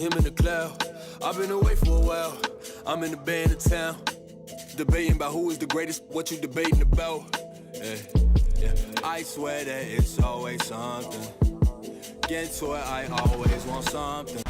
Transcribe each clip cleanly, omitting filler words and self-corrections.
Him in the cloud. I've been away for a while. I'm in the band of town. Debating about who is the greatest, what you debating about. Yeah. I swear that it's always something. Get to it, I always want something.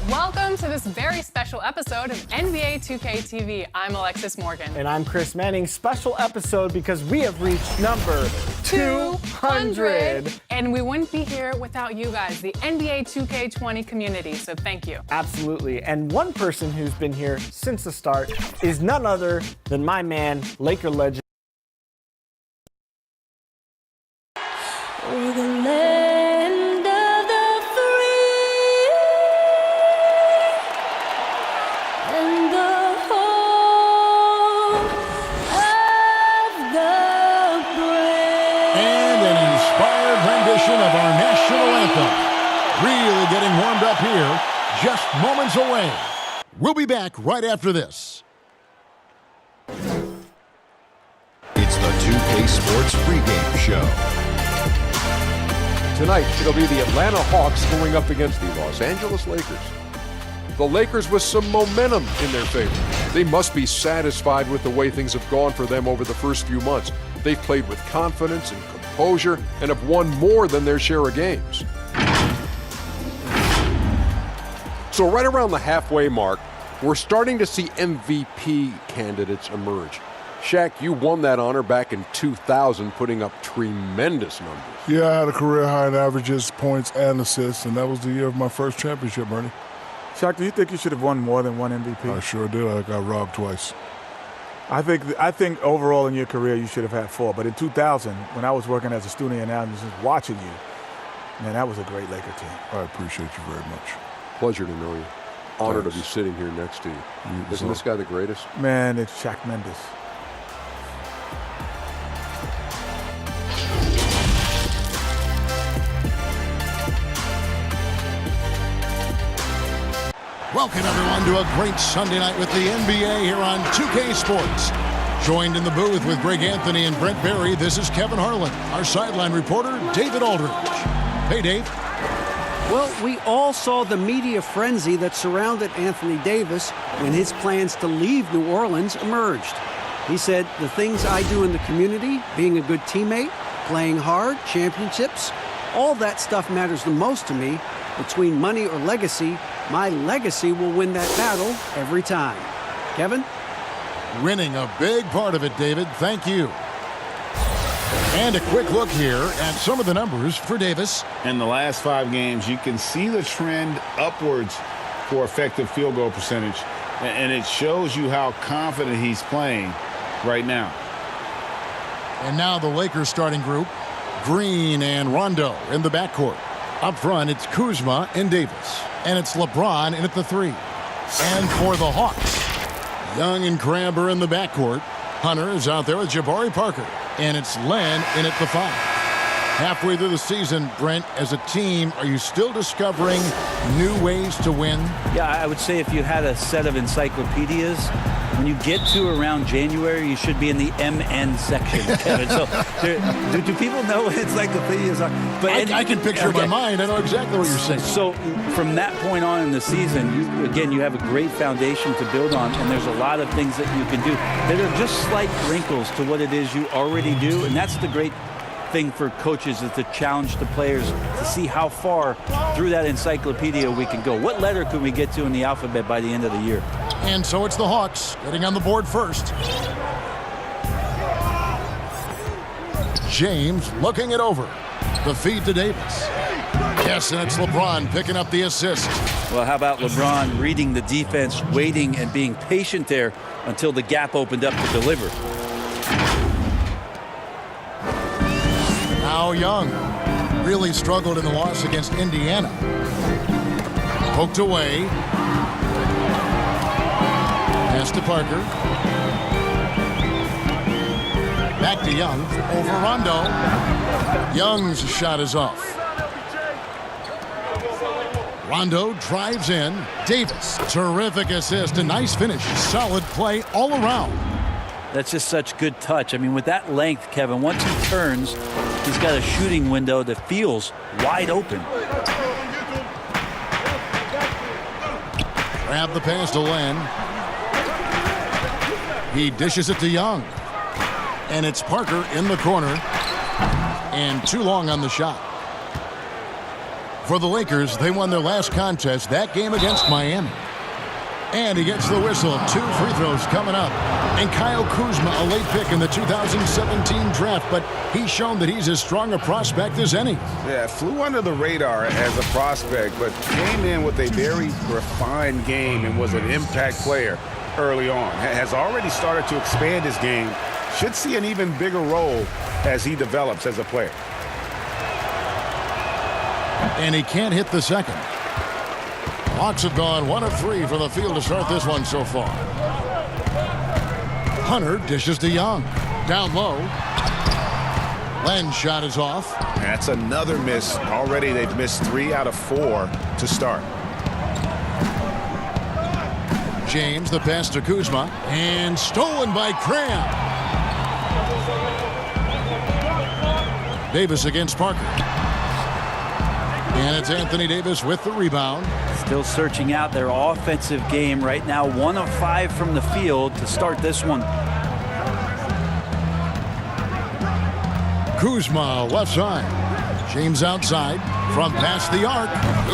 Welcome to this very special episode of NBA 2K TV. I'm Alexis Morgan. And I'm Chris Manning. Special episode because we have reached number 200. And we wouldn't be here without you guys, the NBA 2K20 community, so thank you. Absolutely. And one person who's been here since the start is none other than my man, Laker legend. We're the land of the free and the home of the brave. And an inspired rendition of our national anthem. Really getting warmed up here, just moments away. We'll be back right after this. It's the 2K Sports pregame show. Tonight, it'll be the Atlanta Hawks going up against the Los Angeles Lakers. The Lakers with some momentum in their favor. They must be satisfied with the way things have gone for them over the first few months. They've played with confidence and composure and have won more than their share of games. So right around the halfway mark, we're starting to see MVP candidates emerge. Shaq, you won that honor back in 2000, putting up tremendous numbers. Yeah, I had a career high in averages, points, and assists, and that was the year of my first championship, Bernie. Shaq, do you think you should have won more than one MVP? I sure did. I got robbed twice. I think overall in your career you should have had 4. But in 2000, when I was working as a student analyst watching you, man, that was a great Laker team. I appreciate you very much. Pleasure to know you. Honored to be sitting here next to you. Isn't this guy the greatest? Man, it's Shaq Mendes. Welcome, everyone, to a great Sunday night with the NBA here on 2K Sports. Joined in the booth with Greg Anthony and Brent Barry, this is Kevin Harlan, our sideline reporter, David Aldridge. Hey, Dave. Well, we all saw the media frenzy that surrounded Anthony Davis when his plans to leave New Orleans emerged. He said, the things I do in the community, being a good teammate, playing hard, championships, all that stuff matters the most to me. Between money or legacy, my legacy will win that battle every time. Kevin? Winning a big part of it, David. Thank you. And a quick look here at some of the numbers for Davis. In the last 5 games, you can see the trend upwards for effective field goal percentage. And it shows you how confident he's playing right now. And now the Lakers starting group, Green and Rondo in the backcourt. Up front, it's Kuzma and Davis. And it's LeBron in at the 3. And for the Hawks, Young and Crabber in the backcourt. Hunter is out there with Jabari Parker. And it's Len in at the 5. Halfway through the season, Brent, as a team, are you still discovering new ways to win? Yeah, I would say if you had a set of encyclopedias, when you get to around January, you should be in the MN section, Kevin. So do people know what encyclopedias are? But I can picture in my mind. I know exactly what you're saying. So from that point on in the season, you have a great foundation to build on, and there's a lot of things that you can do that are just slight wrinkles to what it is you already do, and that's the great thing for coaches, is to challenge the players to see how far through that encyclopedia we can go. What letter could we get to in the alphabet by the end of the year? And so it's the Hawks getting on the board first. James looking it over. The feed to Davis. Yes, and it's LeBron picking up the assist. Well, how about LeBron reading the defense, waiting and being patient there until the gap opened up to deliver. Now Young really struggled in the loss against Indiana. Poked away. Pass to Parker. Back to Young. Over Rondo. Young's shot is off. Rondo drives in. Davis. Terrific assist. A nice finish. Solid play all around. That's just such good touch. I mean, with that length, Kevin, once he turns, he's got a shooting window that feels wide open. Grab the pass to Len. He dishes it to Young. And it's Parker in the corner. And too long on the shot. For the Lakers, they won their last contest, that game against Miami. And he gets the whistle. 2 free throws coming up. And Kyle Kuzma, a late pick in the 2017 draft, but he's shown that he's as strong a prospect as any. Yeah, flew under the radar as a prospect, but came in with a very refined game and was an impact player early on. Has already started to expand his game. Should see an even bigger role as he develops as a player. And he can't hit the second. Hawks have gone 1 of 3 from the field to start this one so far. Hunter dishes to Young. Down low. Len's shot is off. That's another miss. Already they've missed 3 out of 4 to start. James, the pass to Kuzma. And stolen by Cram. Davis against Parker. And it's Anthony Davis with the rebound. Still searching out their offensive game right now. 1 of 5 from the field to start this one. Kuzma left side. James outside from past the arc.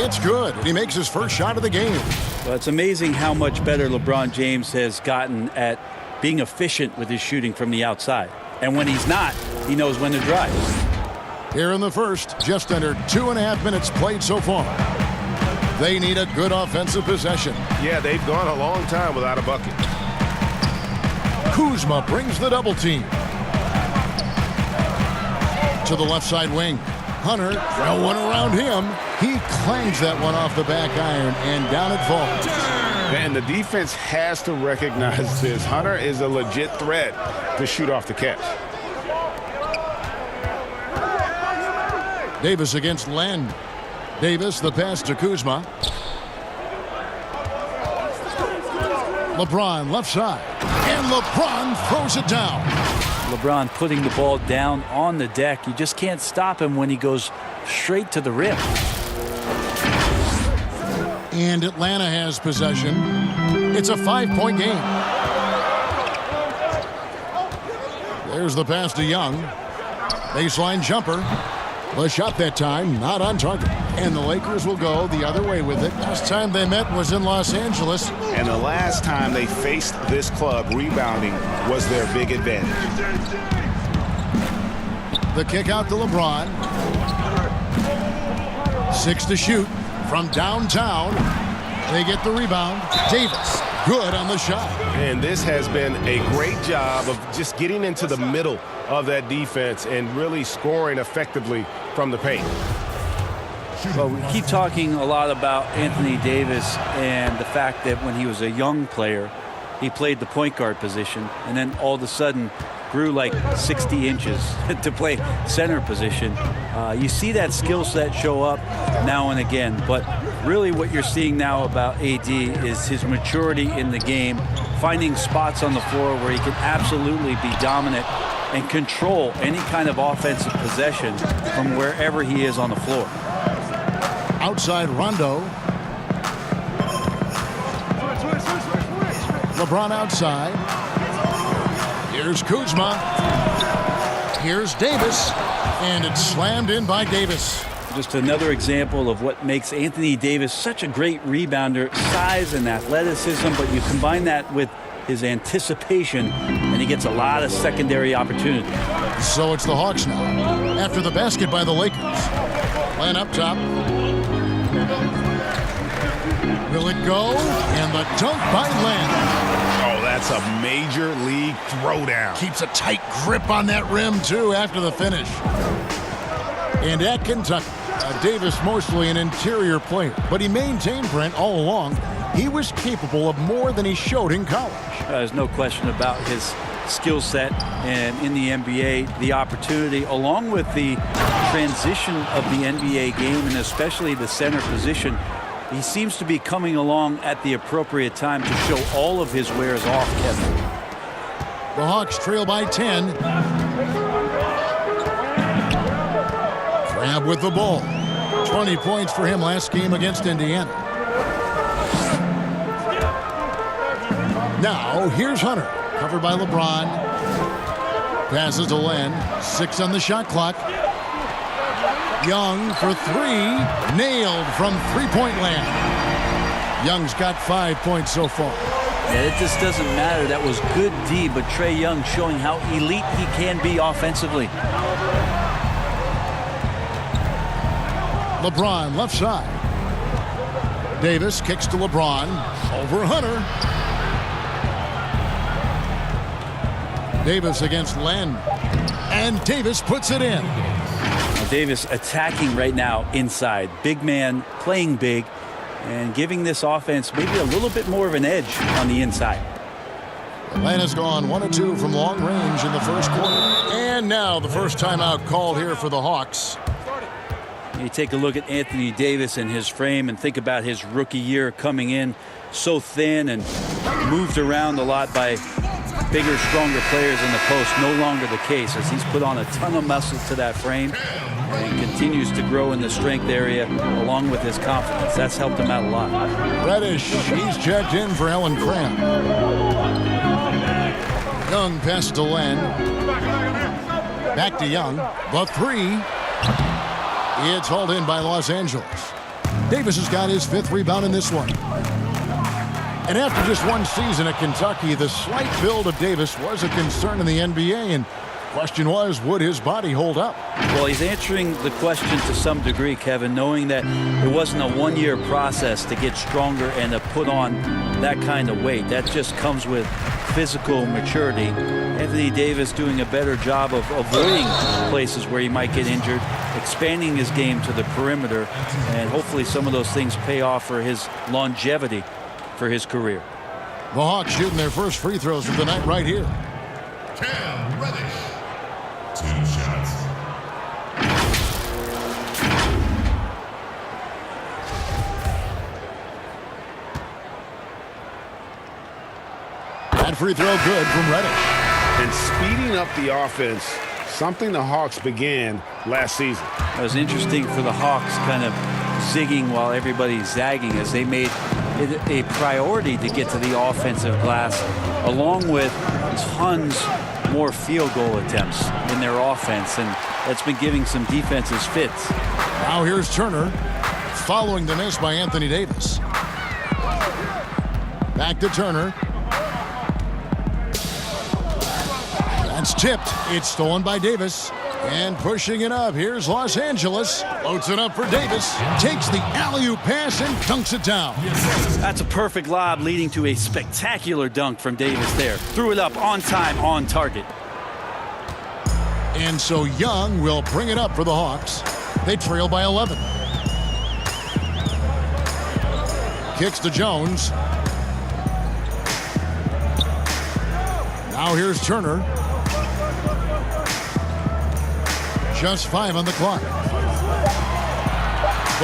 It's good. And he makes his first shot of the game. Well, it's amazing how much better LeBron James has gotten at being efficient with his shooting from the outside. And when he's not, he knows when to drive. Here in the first, just under 2.5 minutes played so far. They need a good offensive possession. Yeah, they've gone a long time without a bucket. Kuzma brings the double team. To the left side wing. Hunter, no one around him. He clangs that one off the back iron, and down it falls. And the defense has to recognize this. Hunter is a legit threat to shoot off the catch. Davis against Len. Davis, the pass to Kuzma. LeBron left side. And LeBron throws it down. LeBron putting the ball down on the deck. You just can't stop him when he goes straight to the rim. And Atlanta has possession. It's a 5-point game. There's the pass to Young. Baseline jumper. The shot that time, not on target. And the Lakers will go the other way with it. Last time they met was in Los Angeles. And the last time they faced this club, rebounding was their big advantage. The kick out to LeBron. 6 to shoot from downtown. They get the rebound. Davis, good on the shot. And this has been a great job of just getting into the middle of that defense and really scoring effectively from the paint. Well, we keep talking a lot about Anthony Davis and the fact that when he was a young player, he played the point guard position and then all of a sudden grew like 60 inches to play center position. You see that skill set show up now and again, but really what you're seeing now about AD is his maturity in the game, finding spots on the floor where he can absolutely be dominant and control any kind of offensive possession from wherever he is on the floor. Outside Rondo. LeBron outside. Here's Kuzma. Here's Davis. And it's slammed in by Davis. Just another example of what makes Anthony Davis such a great rebounder. Size and athleticism, but you combine that with his anticipation, and he gets a lot of secondary opportunity. So it's the Hawks now. After the basket by the Lakers. Len up top. Will it go? And the dunk by Len. Oh, that's a major league throwdown. Keeps a tight grip on that rim, too, after the finish. And at Kentucky, Davis mostly an interior player, but he maintained, Brent, all along, he was capable of more than he showed in college. There's no question about his skill set, and in the NBA, the opportunity, along with the transition of the NBA game, and especially the center position, he seems to be coming along at the appropriate time to show all of his wares off, Kevin. The Hawks trail by 10. Crab with the ball. 20 points for him last game against Indiana. Now, here's Hunter. Covered by LeBron. Passes to Len. 6 on the shot clock. Young for 3. Nailed from three-point land. Young's got 5 points so far. Yeah, it just doesn't matter. That was good D, but Trae Young showing how elite he can be offensively. LeBron left side. Davis kicks to LeBron. Over Hunter. Davis against Len. And Davis puts it in. Now Davis attacking right now inside. Big man playing big and giving this offense maybe a little bit more of an edge on the inside. Atlanta's gone 1 of 2 from long range in the first quarter. And now the first timeout called here for the Hawks. You take a look at Anthony Davis and his frame and think about his rookie year coming in so thin and moved around a lot by bigger, stronger players in the post. No longer the case as he's put on a ton of muscle to that frame and continues to grow in the strength area along with his confidence. That's helped him out a lot. Reddish, he's checked in for Ellen Cram. Young pass to Len. Back to Young. The 3. It's hauled in by Los Angeles. Davis has got his 5th rebound in this one. And after just 1 season at Kentucky, the slight build of Davis was a concern in the NBA. And the question was, would his body hold up? Well, he's answering the question to some degree, Kevin, knowing that it wasn't a 1-year process to get stronger and to put on that kind of weight. That just comes with physical maturity. Anthony Davis doing a better job of avoiding places where he might get injured, expanding his game to the perimeter, and hopefully some of those things pay off for his longevity for his career. The Hawks shooting their first free throws of the night right here. Cam Reddish, 2 shots. That free throw good from Reddish. And speeding up the offense, something the Hawks began last season. It was interesting for the Hawks kind of zigging while everybody's zagging as they made it a priority to get to the offensive glass, along with tons more field goal attempts in their offense, and that's been giving some defenses fits. Now here's Turner, following the miss by Anthony Davis. Back to Turner. That's tipped. It's stolen by Davis. And pushing it up, here's Los Angeles. Floats it up for Davis. Takes the alley-oop pass and dunks it down. That's a perfect lob leading to a spectacular dunk from Davis there. Threw it up on time, on target. And so Young will bring it up for the Hawks. They trail by 11. Kicks to Jones. Now here's Turner. Just 5 on the clock. The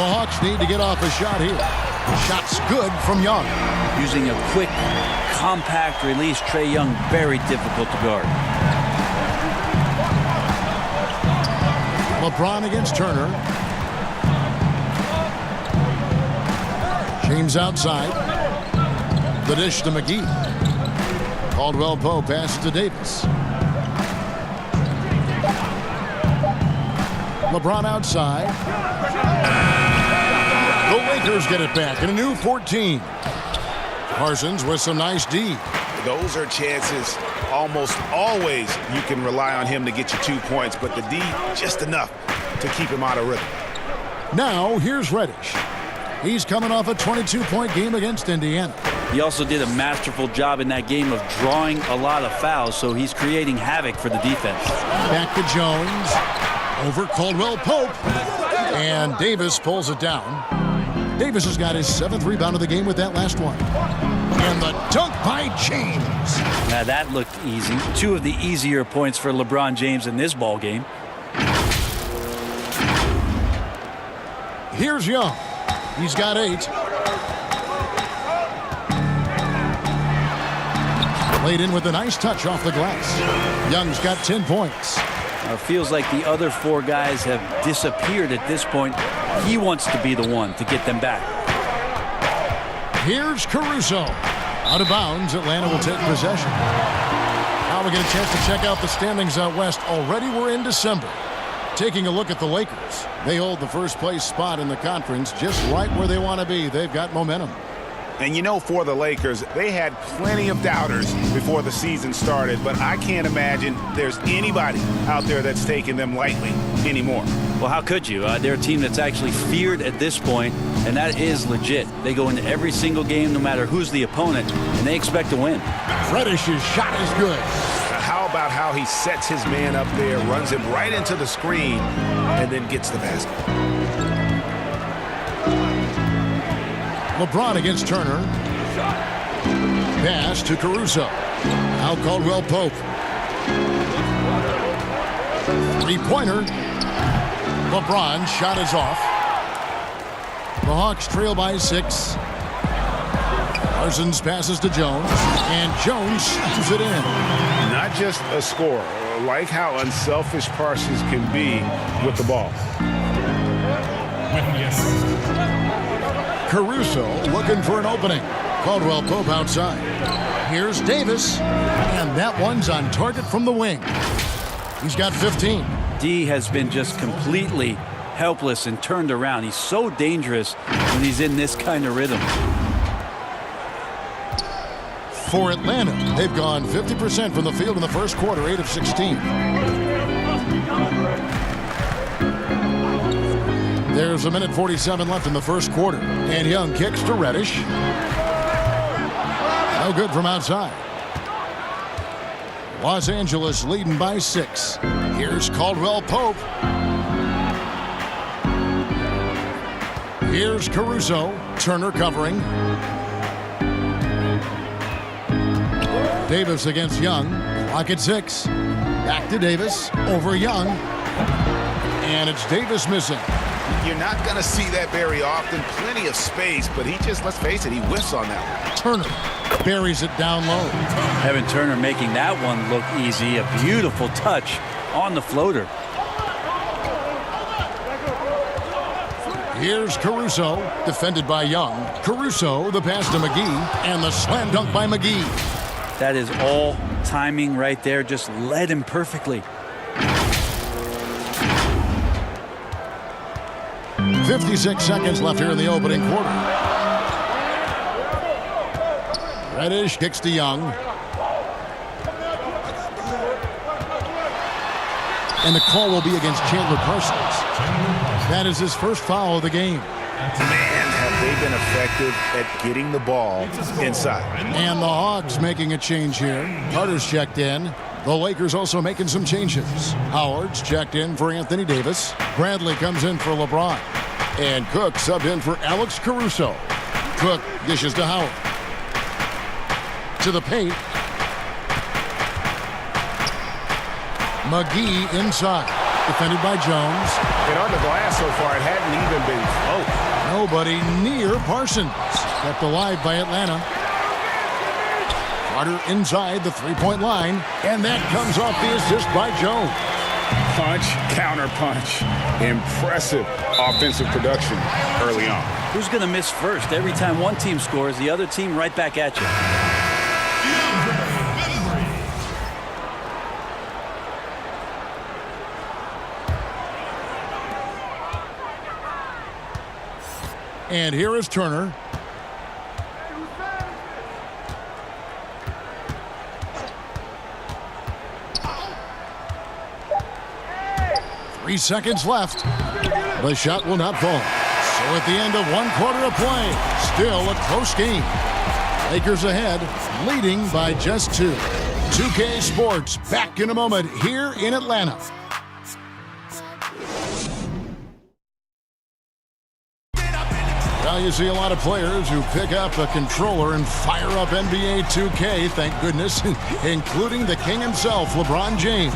Hawks need to get off a shot here. The shot's good from Young. Using a quick, compact release, Trae Young, very difficult to guard. LeBron against Turner. James outside. The dish to McGee. Caldwell Pope passes to Davis. LeBron outside. The Lakers get it back in a new 14. Parsons with some nice D. Those are chances almost always you can rely on him to get you 2 points, but the D just enough to keep him out of rhythm. Now here's Reddish. He's coming off a 22-point game against Indiana. He also did a masterful job in that game of drawing a lot of fouls, so he's creating havoc for the defense. Back to Jones. Over Caldwell Pope. And Davis pulls it down. Davis has got his 7th rebound of the game with that last one. And the dunk by James. Now that looked easy. 2 of the easier points for LeBron James in this ball game. Here's Young. He's got 8. Laid in with a nice touch off the glass. Young's got 10 points. It feels like the other 4 guys have disappeared at this point. He wants to be the one to get them back. Here's Caruso. Out of bounds, Atlanta will take possession. Now we get a chance to check out the standings out west. Already we're in December. Taking a look at the Lakers. They hold the first place spot in the conference just right where they want to be. They've got momentum. And you know, for the Lakers, they had plenty of doubters before the season started, but I can't imagine there's anybody out there that's taking them lightly anymore. Well, how could you? They're a team that's actually feared at this point, and that is legit. They go into every single game, no matter who's the opponent, and they expect to win. Reddish's shot is good. How about how he sets his man up there, runs him right into the screen, and then gets the basket. LeBron against Turner. Pass to Caruso. Now Caldwell Pope. Three-pointer. LeBron shot is off. The Hawks trail by 6. Parsons passes to Jones, and Jones shoots it in. Not just a scorer. Like how unselfish Parsons can be with the ball. Caruso looking for an opening. Caldwell Pope outside. Here's Davis, and that one's on target from the wing. He's got 15. D has been just completely helpless and turned around. He's so dangerous when he's in this kind of rhythm. For Atlanta, they've gone 50% from the field in the first quarter, 8 of 16. There's a minute 47 left in the first quarter. And Young kicks to Reddish. No good from outside. Los Angeles leading by 6. Here's Caldwell Pope. Here's Caruso. Turner covering. Davis against Young. Clock at 6. Back to Davis. Over Young. And it's Davis missing. You're not going to see that very often. Plenty of space, but he just, let's face it, he whiffs on that one. Turner buries it down low. Evan Turner making that one look easy. A beautiful touch on the floater. Here's Caruso, defended by Young. Caruso, the pass to McGee, and the slam dunk by McGee. That is all timing right there. Just led him perfectly. 56 seconds left here in the opening quarter. Reddish kicks to Young. And the call will be against Chandler Parsons. That is his first foul of the game. Man, have they been effective at getting the ball inside. And the Hawks making a change here. Carter's checked in. The Lakers also making some changes. Howard's checked in for Anthony Davis. Bradley comes in for LeBron. And Cook subbed in for Alex Caruso. Cook dishes to Howard. To the paint. McGee inside. Defended by Jones. And on the glass so far, it hadn't even been close. Nobody near Parsons. Kept alive by Atlanta. Carter inside the three-point line. And that comes off the assist by Jones. Punch, counter punch. Impressive offensive production early on. Who's going to miss first? Every time one team scores, the other team right back at you. And here is Turner. Three seconds left. The shot will not fall. So at the end of one quarter of play, still a close game. Lakers ahead, leading by just 2. 2K Sports back in a moment here in Atlanta. Now you see a lot of players who pick up a controller and fire up NBA 2K, thank goodness, including the king himself, LeBron James.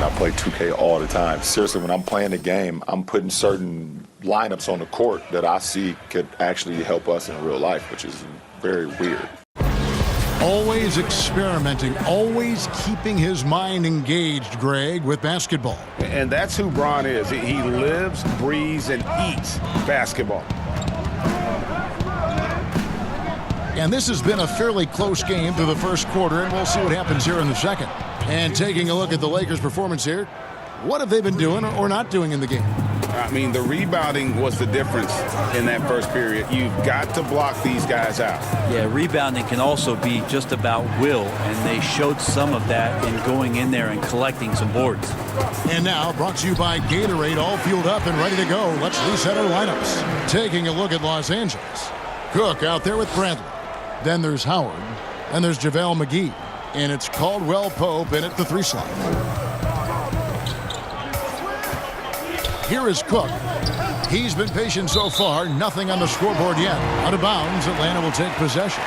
I play 2K all the time. Seriously, when I'm playing the game, I'm putting certain lineups on the court that I see could actually help us in real life, which is very weird. Always experimenting, always keeping his mind engaged, Greg, with basketball. And that's who Bron is. He lives, breathes, and eats basketball. And this has been a fairly close game through the first quarter, and we'll see what happens here in the second. And taking a look at the Lakers' performance here, what have they been doing or not doing in the game? I mean, the rebounding was the difference in that first period. You've got to block these guys out. Yeah, rebounding can also be just about will, and they showed some of that in going in there and collecting some boards. And now, brought to you by Gatorade, all fueled up and ready to go. Let's reset our lineups. Taking a look at Los Angeles. Cook out there with Bradley. Then there's Howard. And there's JaVale McGee. And it's Caldwell Pope in at the 3 slot. Here is Cook. He's been patient so far. Nothing on the scoreboard yet. Out of bounds, Atlanta will take possession.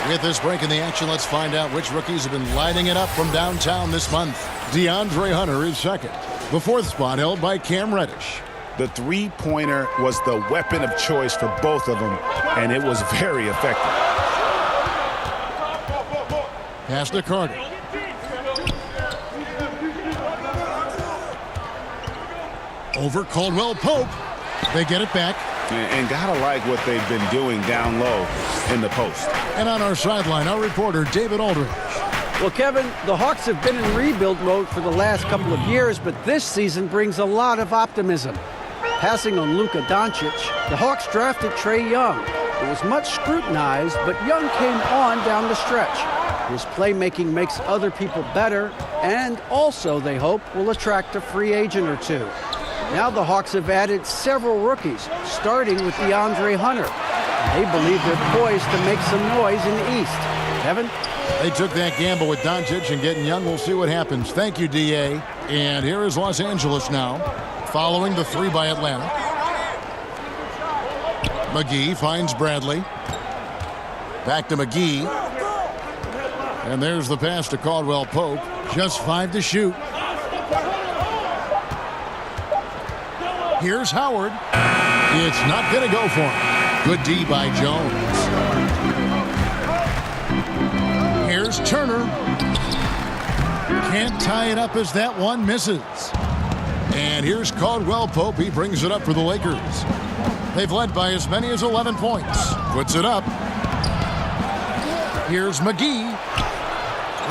With this break in the action, let's find out which rookies have been lighting it up from downtown this month. DeAndre Hunter is second. The 4th spot held by Cam Reddish. The three-pointer was the weapon of choice for both of them, and it was very effective. Pass to Carter. Over Caldwell Pope. They get it back. And gotta like what they've been doing down low in the post. And on our sideline, our reporter, David Aldridge. Well, Kevin, the Hawks have been in rebuild mode for the last couple of years, but this season brings a lot of optimism. Passing on Luka Doncic, the Hawks drafted Trae Young. It was much scrutinized, but Young came on down the stretch. His playmaking makes other people better, and also, they hope, will attract a free agent or two. Now the Hawks have added several rookies, starting with DeAndre Hunter. They believe they're poised to make some noise in the East. Kevin? They took that gamble with Doncic and getting Young. We'll see what happens. Thank you, D.A. And here is Los Angeles now, following the 3 by Atlanta. McGee finds Bradley. Back to McGee. And there's the pass to Caldwell Pope. Just 5 to shoot. Here's Howard. It's not going to go for him. Good D by Jones. Here's Turner. Can't tie it up as that one misses. And here's Caldwell Pope. He brings it up for the Lakers. They've led by as many as 11 points. Puts it up. Here's McGee.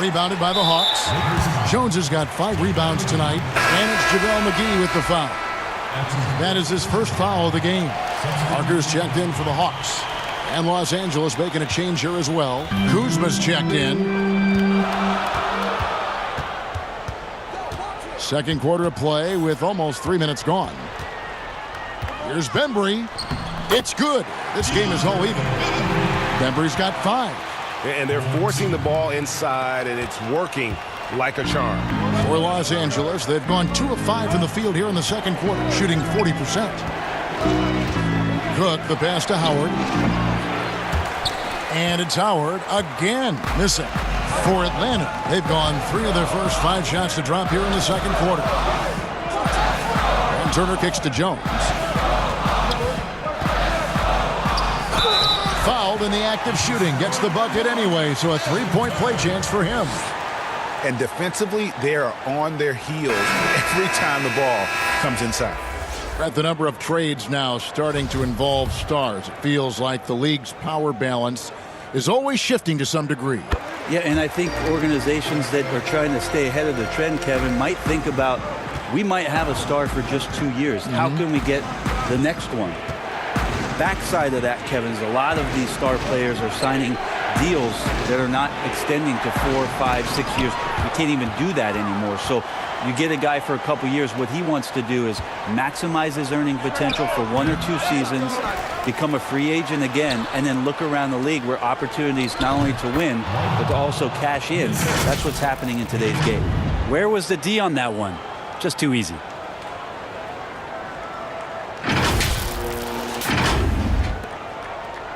Rebounded by the Hawks. Jones has got 5 rebounds tonight. And it's JaVale McGee with the foul. That is his first foul of the game. Parker's checked in for the Hawks. And Los Angeles making a change here as well. Kuzma's checked in. Second quarter of play with almost 3 minutes gone. Here's Bembry. It's good. This game is all even. Bembry's got 5. And they're forcing the ball inside, and it's working like a charm. For Los Angeles, they've gone 2 of 5 from the field here in the second quarter, shooting 40%. Cook, the pass to Howard. And it's Howard again missing. For Atlanta, they've gone 3 of their first 5 shots to drop here in the second quarter. And Turner kicks to Jones. Fouled in the act of shooting. Gets the bucket anyway, so a 3-point play chance for him. And defensively, they are on their heels every time the ball comes inside. At the number of trades now starting to involve stars. It feels like the league's power balance is always shifting to some degree. Yeah, and I think organizations that are trying to stay ahead of the trend, Kevin, might think about, we might have a star for just 2 years. How can we get the next one? Backside of that, Kevin, is a lot of these star players are signing deals that are not extending to 4, 5, 6 years. You can't even do that anymore. So you get a guy for a couple years. What he wants to do is maximize his earning potential for 1 or 2 seasons, become a free agent again, and then look around the league where opportunities not only to win, but to also cash in. That's what's happening in today's game. Where was the D on that one? Just too easy.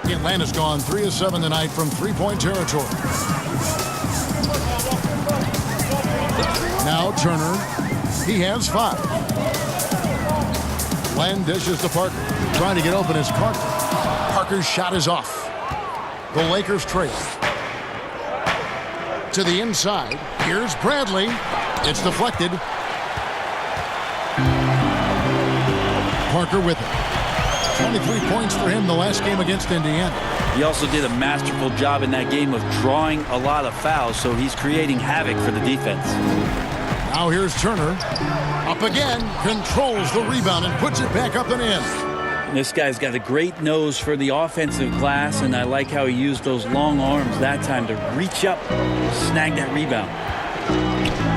Atlanta's gone 3 of 7 tonight from 3-point territory. Now Turner, he has 5. Len dishes to Parker. Trying to get open is Carter. Parker's shot is off. The Lakers trail. To the inside. Here's Bradley. It's deflected. Parker with it. 23 points for him the last game against Indiana. He also did a masterful job in that game of drawing a lot of fouls, so he's creating havoc for the defense. Now here's Turner. Up again, controls the rebound and puts it back up and in. This guy's got a great nose for the offensive glass, and I like how he used those long arms that time to reach up, snag that rebound.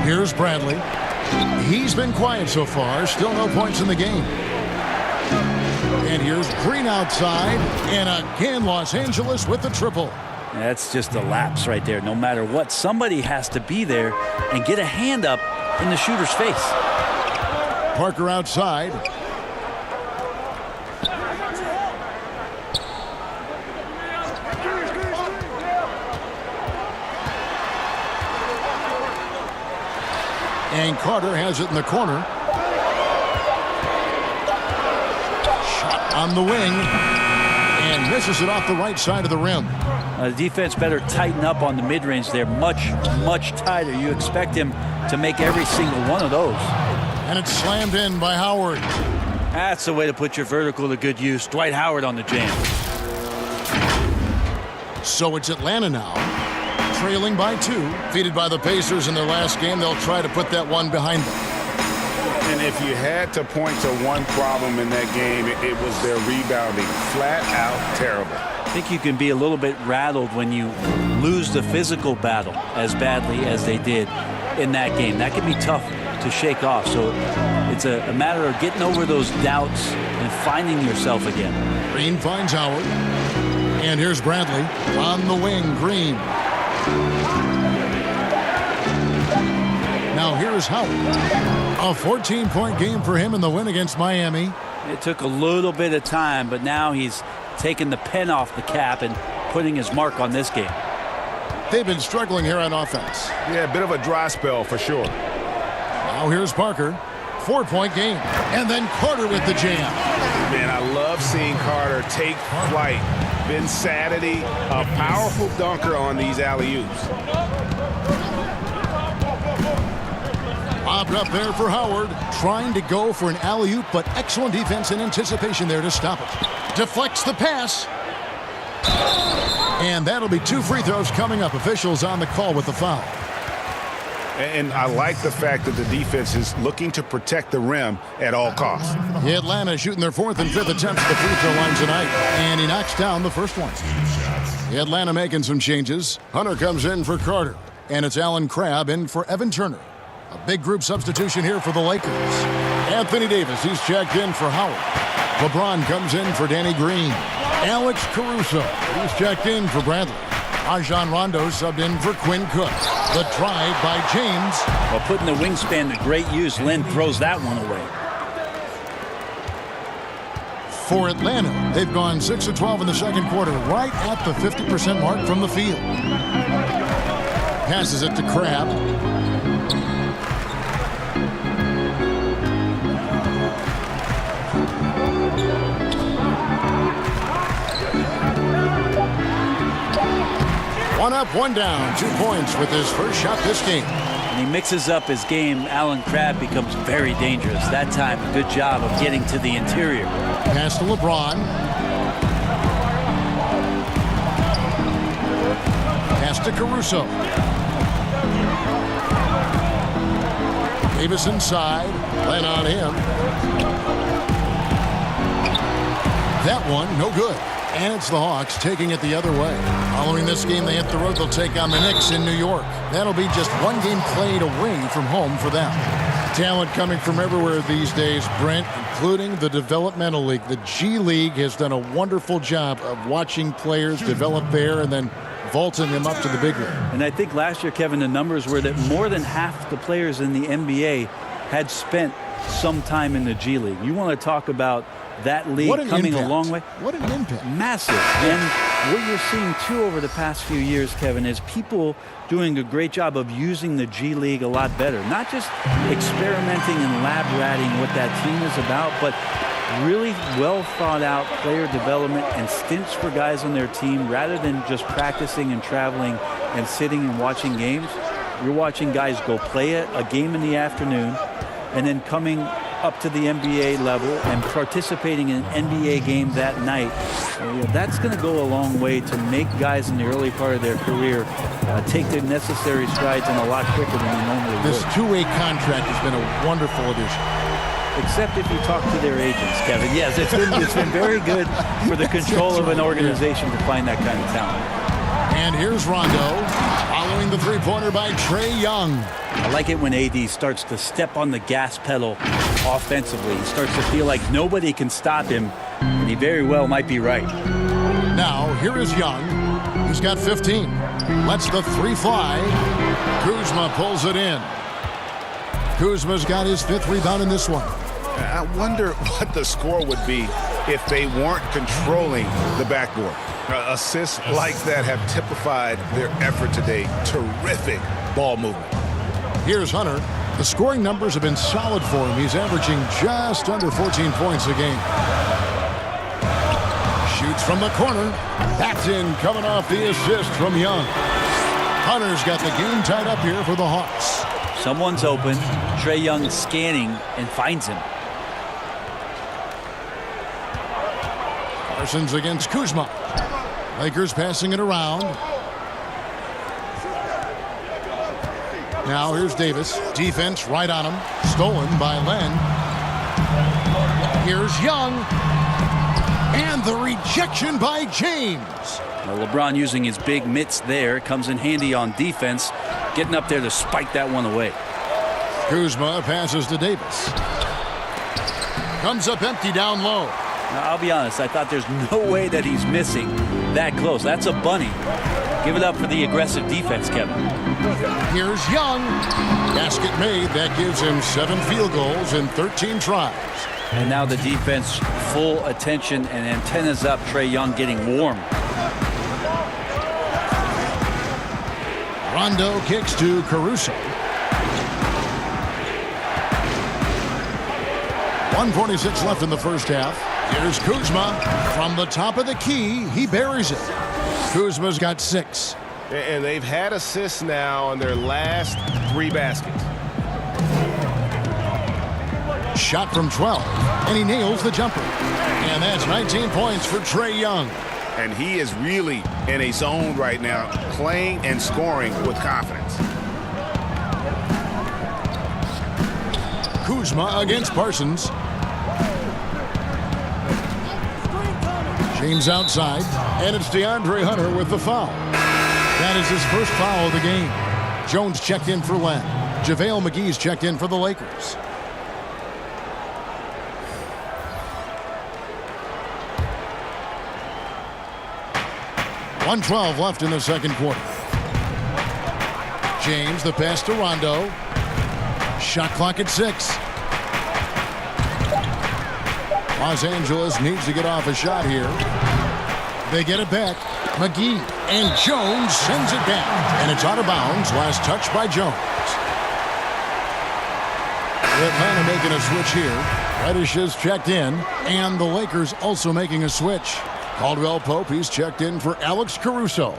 Here's Bradley. He's been quiet so far. Still no points in the game. And here's Green outside. And again, Los Angeles with the triple. That's just a lapse right there. No matter what, somebody has to be there and get a hand up in the shooter's face. Parker outside. And Carter has it in the corner. Shot on the wing. And misses it off the right side of the rim. The defense better tighten up on the mid-range there. Much, much tighter. You expect him to make every single one of those. And it's slammed in by Howard. That's the way to put your vertical to good use. Dwight Howard on the jam. So it's Atlanta now. Trailing by 2, defeated by the Pacers in their last game. They'll try to put that one behind them. And if you had to point to one problem in that game, it was their rebounding. Flat out terrible. I think you can be a little bit rattled when you lose the physical battle as badly as they did in that game. That can be tough to shake off. So it's a matter of getting over those doubts and finding yourself again. Green finds Howard. And here's Bradley on the wing. Green. Now here's Howard. A 14-point game for him in the win against Miami. It took a little bit of time, but now he's taking the pen off the cap and putting his mark on this game. They've been struggling here on offense. Yeah, a bit of a dry spell for sure. Now here's Parker. 4-point game. And then Carter with the jam. Man, I love seeing Carter take flight. Ben Saturday, a powerful dunker on these alley-oops. Lobbed up there for Howard. Trying to go for an alley-oop, but excellent defense and anticipation there to stop it. Deflects the pass. And that'll be 2 free throws coming up. Officials on the call with the foul. And I like the fact that the defense is looking to protect the rim at all costs. Atlanta shooting their 4th and 5th attempts at the free throw line tonight. And he knocks down the first one. Atlanta making some changes. Hunter comes in for Carter. And it's Allen Crabbe in for Evan Turner. A big group substitution here for the Lakers. Anthony Davis, he's checked in for Howard. LeBron comes in for Danny Green. Alex Caruso, he's checked in for Bradley. Rajon Rondo subbed in for Quinn Cook. The drive by James. Well, putting the wingspan to great use, Lynn throws that one away. For Atlanta, they've gone 6 of 12 in the second quarter, right at the 50% mark from the field. Passes it to Crabbe. One up, one down, 2 points with his first shot this game. When he mixes up his game, Allen Crabbe becomes very dangerous. That time, a good job of getting to the interior. Pass to LeBron. Pass to Caruso. Davis inside. Len on him. That one, no good. And it's the Hawks taking it the other way. Following this game, they hit the road. They'll take on the Knicks in New York. That'll be just one game played away from home for them. Talent coming from everywhere these days, Brent, including the developmental league. The G League has done a wonderful job of watching players develop there and then vaulting them up to the big league. And I think last year, Kevin, the numbers were that more than half the players in the NBA had spent some time in the G League. You want to talk about that league coming a long way. What an impact. Massive. And what you're seeing, too, over the past few years, Kevin, is people doing a great job of using the G League a lot better. Not just experimenting and lab ratting what that team is about, but really well thought out player development and stints for guys on their team rather than just practicing and traveling and sitting and watching games. You're watching guys go play a game in the afternoon and then coming up to the NBA level and participating in an NBA game that night, that's going to go a long way to make guys in the early part of their career take the necessary strides and a lot quicker than they normally would. This two-way contract has been a wonderful addition. Except if you talk to their agents, Kevin. Yes, it's been very good for the control of an organization to find that kind of talent. And here's Rondo, following the three-pointer by Trae Young. I like it when AD starts to step on the gas pedal offensively. He starts to feel like nobody can stop him, and he very well might be right. Now, here is Young. He's got 15. Lets the three fly. Kuzma pulls it in. Kuzma's got his 5th rebound in this one. I wonder what the score would be if they weren't controlling the backboard. Assists like that have typified their effort today. Terrific ball movement. Here's Hunter. The scoring numbers have been solid for him. He's averaging just under 14 points a game. Shoots from the corner. That's in, coming off the assist from Young. Hunter's got the game tied up here for the Hawks. Someone's open. Trae Young scanning and finds him. Parsons against Kuzma. Lakers passing it around. Now here's Davis. Defense right on him. Stolen by Len. Here's Young. And the rejection by James. Well, LeBron using his big mitts there comes in handy on defense, getting up there to spike that one away. Kuzma passes to Davis. Comes up empty down low. Now, I'll be honest, I thought there's no way that he's missing that close. That's a bunny. Give it up for the aggressive defense, Kevin. Here's Young. Basket made. That gives him 7 field goals in 13 tries. And now the defense full attention and antennas up. Trae Young getting warm. Rondo kicks to Caruso. 1:46 left in the first half. Here's Kuzma from the top of the key. He buries it. Kuzma's got 6. And they've had assists now on their last 3 baskets. Shot from 12, and he nails the jumper. And that's 19 points for Trae Young. And he is really in a zone right now, playing and scoring with confidence. Kuzma against Parsons. James outside, and it's DeAndre Hunter with the foul. That is his first foul of the game. Jones checked in for Len. JaVale McGee's checked in for the Lakers. .112 left in the second quarter. James, the pass to Rondo. Shot clock at 6. Los Angeles needs to get off a shot here. They get it back. McGee and Jones sends it down. And it's out of bounds. Last touch by Jones. Atlanta making a switch here. Reddish is checked in. And the Lakers also making a switch. Caldwell Pope, he's checked in for Alex Caruso.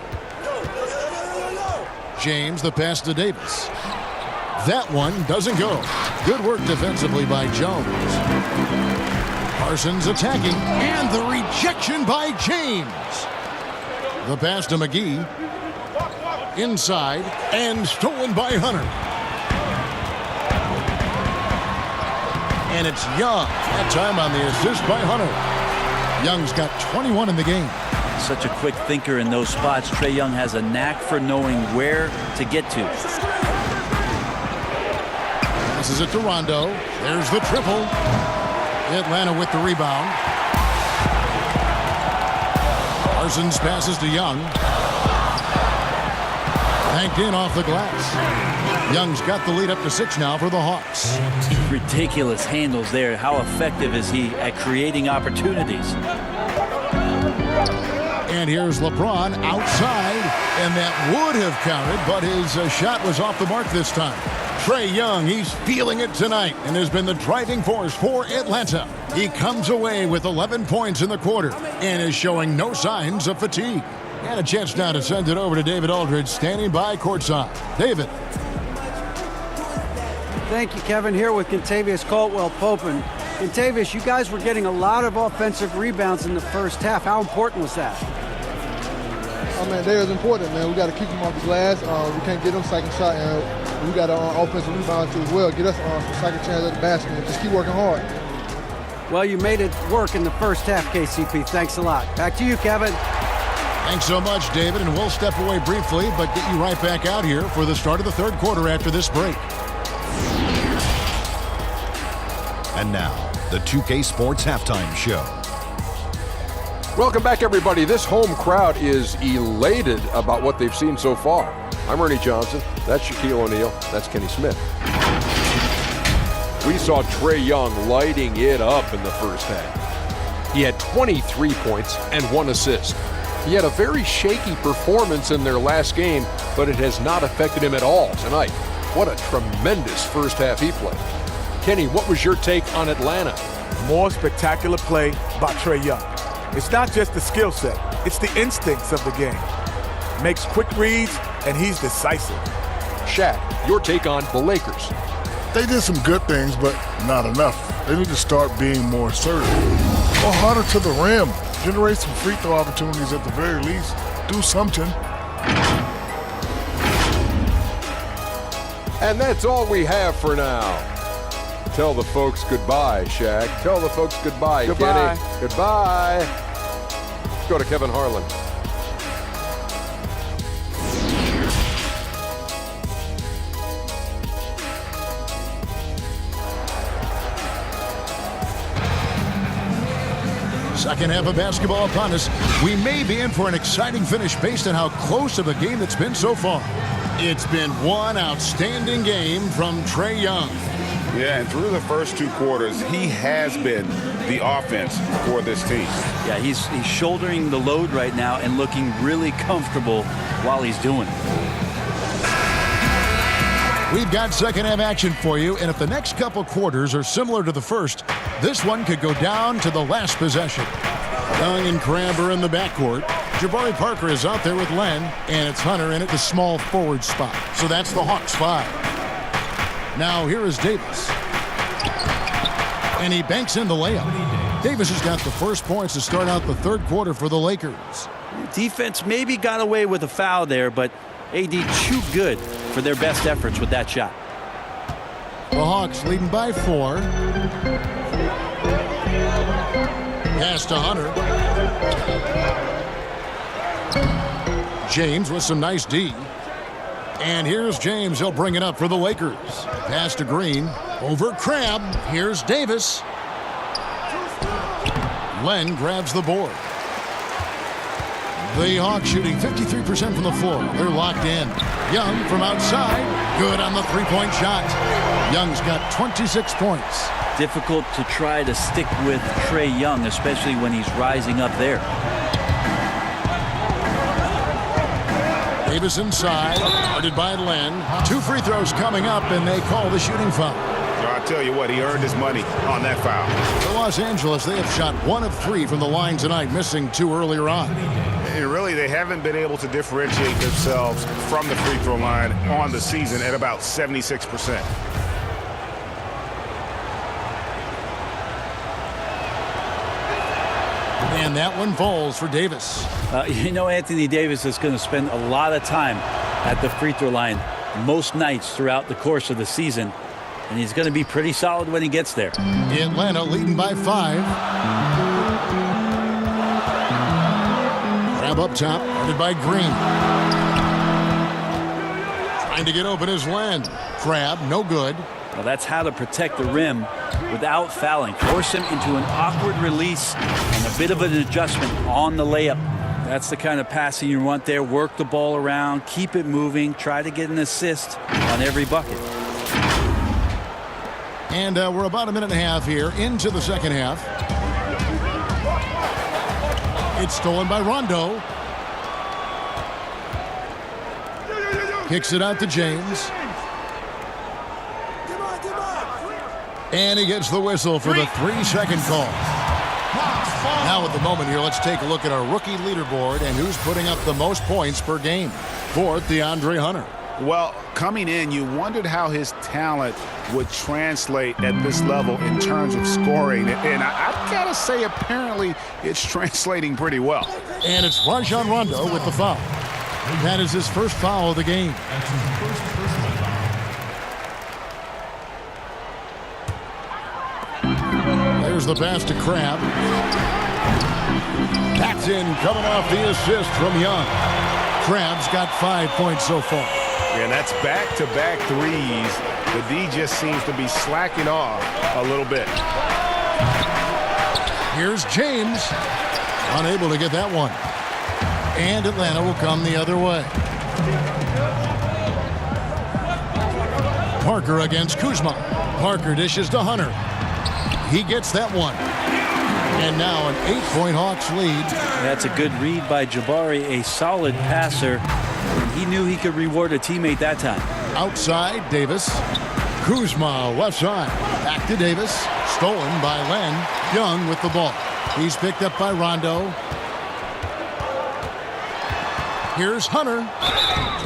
James, the pass to Davis. That one doesn't go. Good work defensively by Jones. Parsons attacking, and the rejection by James. The pass to McGee. Inside, and stolen by Hunter. And it's Young. That time on the assist by Hunter. Young's got 21 in the game. Such a quick thinker in those spots. Trae Young has a knack for knowing where to get to. Passes it to Rondo. There's the triple. Atlanta with the rebound. Parsons passes to Young. Banked in off the glass. Young's got the lead up to 6 now for the Hawks. Ridiculous handles there. How effective is he at creating opportunities? And here's LeBron outside, and that would have counted, but his shot was off the mark this time. Trae Young, he's feeling it tonight and has been the driving force for Atlanta. He comes away with 11 points in the quarter and is showing no signs of fatigue. And a chance now to send it over to David Aldridge, standing by courtside. David. Thank you, Kevin. Here with Kentavious Caldwell-Pope. And Kentavious, you guys were getting a lot of offensive rebounds in the first half. How important was that? Oh, man, they was important, man. We got to keep them off the glass. We can't get them second shot, and we got to offensive rebound too as well. Get us some second chance at the basket and just keep working hard. Well, you made it work in the first half, KCP. Thanks a lot. Back to you, Kevin. Thanks so much, David, and we'll step away briefly, but get you right back out here for the start of the third quarter after this break. And now, the 2K Sports Halftime Show. Welcome back, everybody. This home crowd is elated about what they've seen so far. I'm Ernie Johnson. That's Shaquille O'Neal. That's Kenny Smith. We saw Trae Young lighting it up in the first half. He had 23 points and 1 assist. He had a very shaky performance in their last game, but it has not affected him at all tonight. What a tremendous first half he played. Kenny, what was your take on Atlanta? More spectacular play by Trae Young. It's not just the skill set, it's the instincts of the game. Makes quick reads, and he's decisive. Shaq, your take on the Lakers. They did some good things, but not enough. They need to start being more assertive. Go harder to the rim. Generate some free throw opportunities at the very least. Do something. And that's all we have for now. Tell the folks goodbye, Shaq. Tell the folks goodbye, Goodbye. Kenny. Goodbye. Let's go to Kevin Harlan. Second half of basketball upon us. We may be in for an exciting finish based on how close of a game it's been so far. It's been one outstanding game from Trae Young. Yeah, and through the first 2 quarters, he has been the offense for this team. Yeah, he's shouldering the load right now and looking really comfortable while he's doing it. We've got second half action for you, and if the next couple quarters are similar to the first, this one could go down to the last possession. Young and Crabbe in the backcourt. Jabari Parker is out there with Len, and it's Hunter in at the small forward spot. So that's the Hawks 5. Now here is Davis. And he banks in the layup. Davis has got the first points to start out the third quarter for the Lakers. Defense maybe got away with a foul there, but AD too good for their best efforts with that shot. The Hawks leading by 4. Pass to Hunter. James with some nice D. And here's James. He'll bring it up for the Lakers. Pass to Green. Over Crabbe. Here's Davis. Len grabs the board. The Hawks shooting 53% from the floor. They're locked in. Young from outside. Good on the three-point shot. Young's got 26 points. Difficult to try to stick with Trae Young, especially when he's rising up there. Davis inside, guarded by Len. 2 free throws coming up, and they call the shooting foul. I tell you what, he earned his money on that foul. For Los Angeles, they have shot 1 of 3 from the line tonight, missing 2 earlier on. And really, they haven't been able to differentiate themselves from the free throw line on the season at about 76%. And that one falls for Davis. You know, Anthony Davis is going to spend a lot of time at the free throw line most nights throughout the course of the season, and he's going to be pretty solid when he gets there. Atlanta leading by 5. Grab up top, guarded by Green. Trying to get open is Len. Crabbe, no good. Well, that's how to protect the rim without fouling. Force him into an awkward release and a bit of an adjustment on the layup. That's the kind of passing you want there. Work the ball around, keep it moving, try to get an assist on every bucket. And we're about a minute and a half here into the second half. It's stolen by Rondo. Kicks it out to James. And he gets the whistle for the 3-second call. Now at the moment here, let's take a look at our rookie leaderboard and who's putting up the most points per game. 4th, DeAndre Hunter. Well, coming in, you wondered how his talent would translate at this level in terms of scoring. And I've got to say, apparently, it's translating pretty well. And it's Rajon Rondo with the foul. That is his first foul of the game. There's the pass to Crabbe. That's in, coming off the assist from Young. Crabbe's got 5 points so far. And that's back-to-back threes. The D just seems to be slacking off a little bit. Here's James. Unable to get that one. And Atlanta will come the other way. Parker against Kuzma. Parker dishes to Hunter. He gets that one. And now an 8-point Hawks lead. That's a good read by Jabari, a solid passer. He knew he could reward a teammate that time. Outside, Davis. Kuzma, left side. Back to Davis. Stolen by Len. Young with the ball. He's picked up by Rondo. Here's Hunter.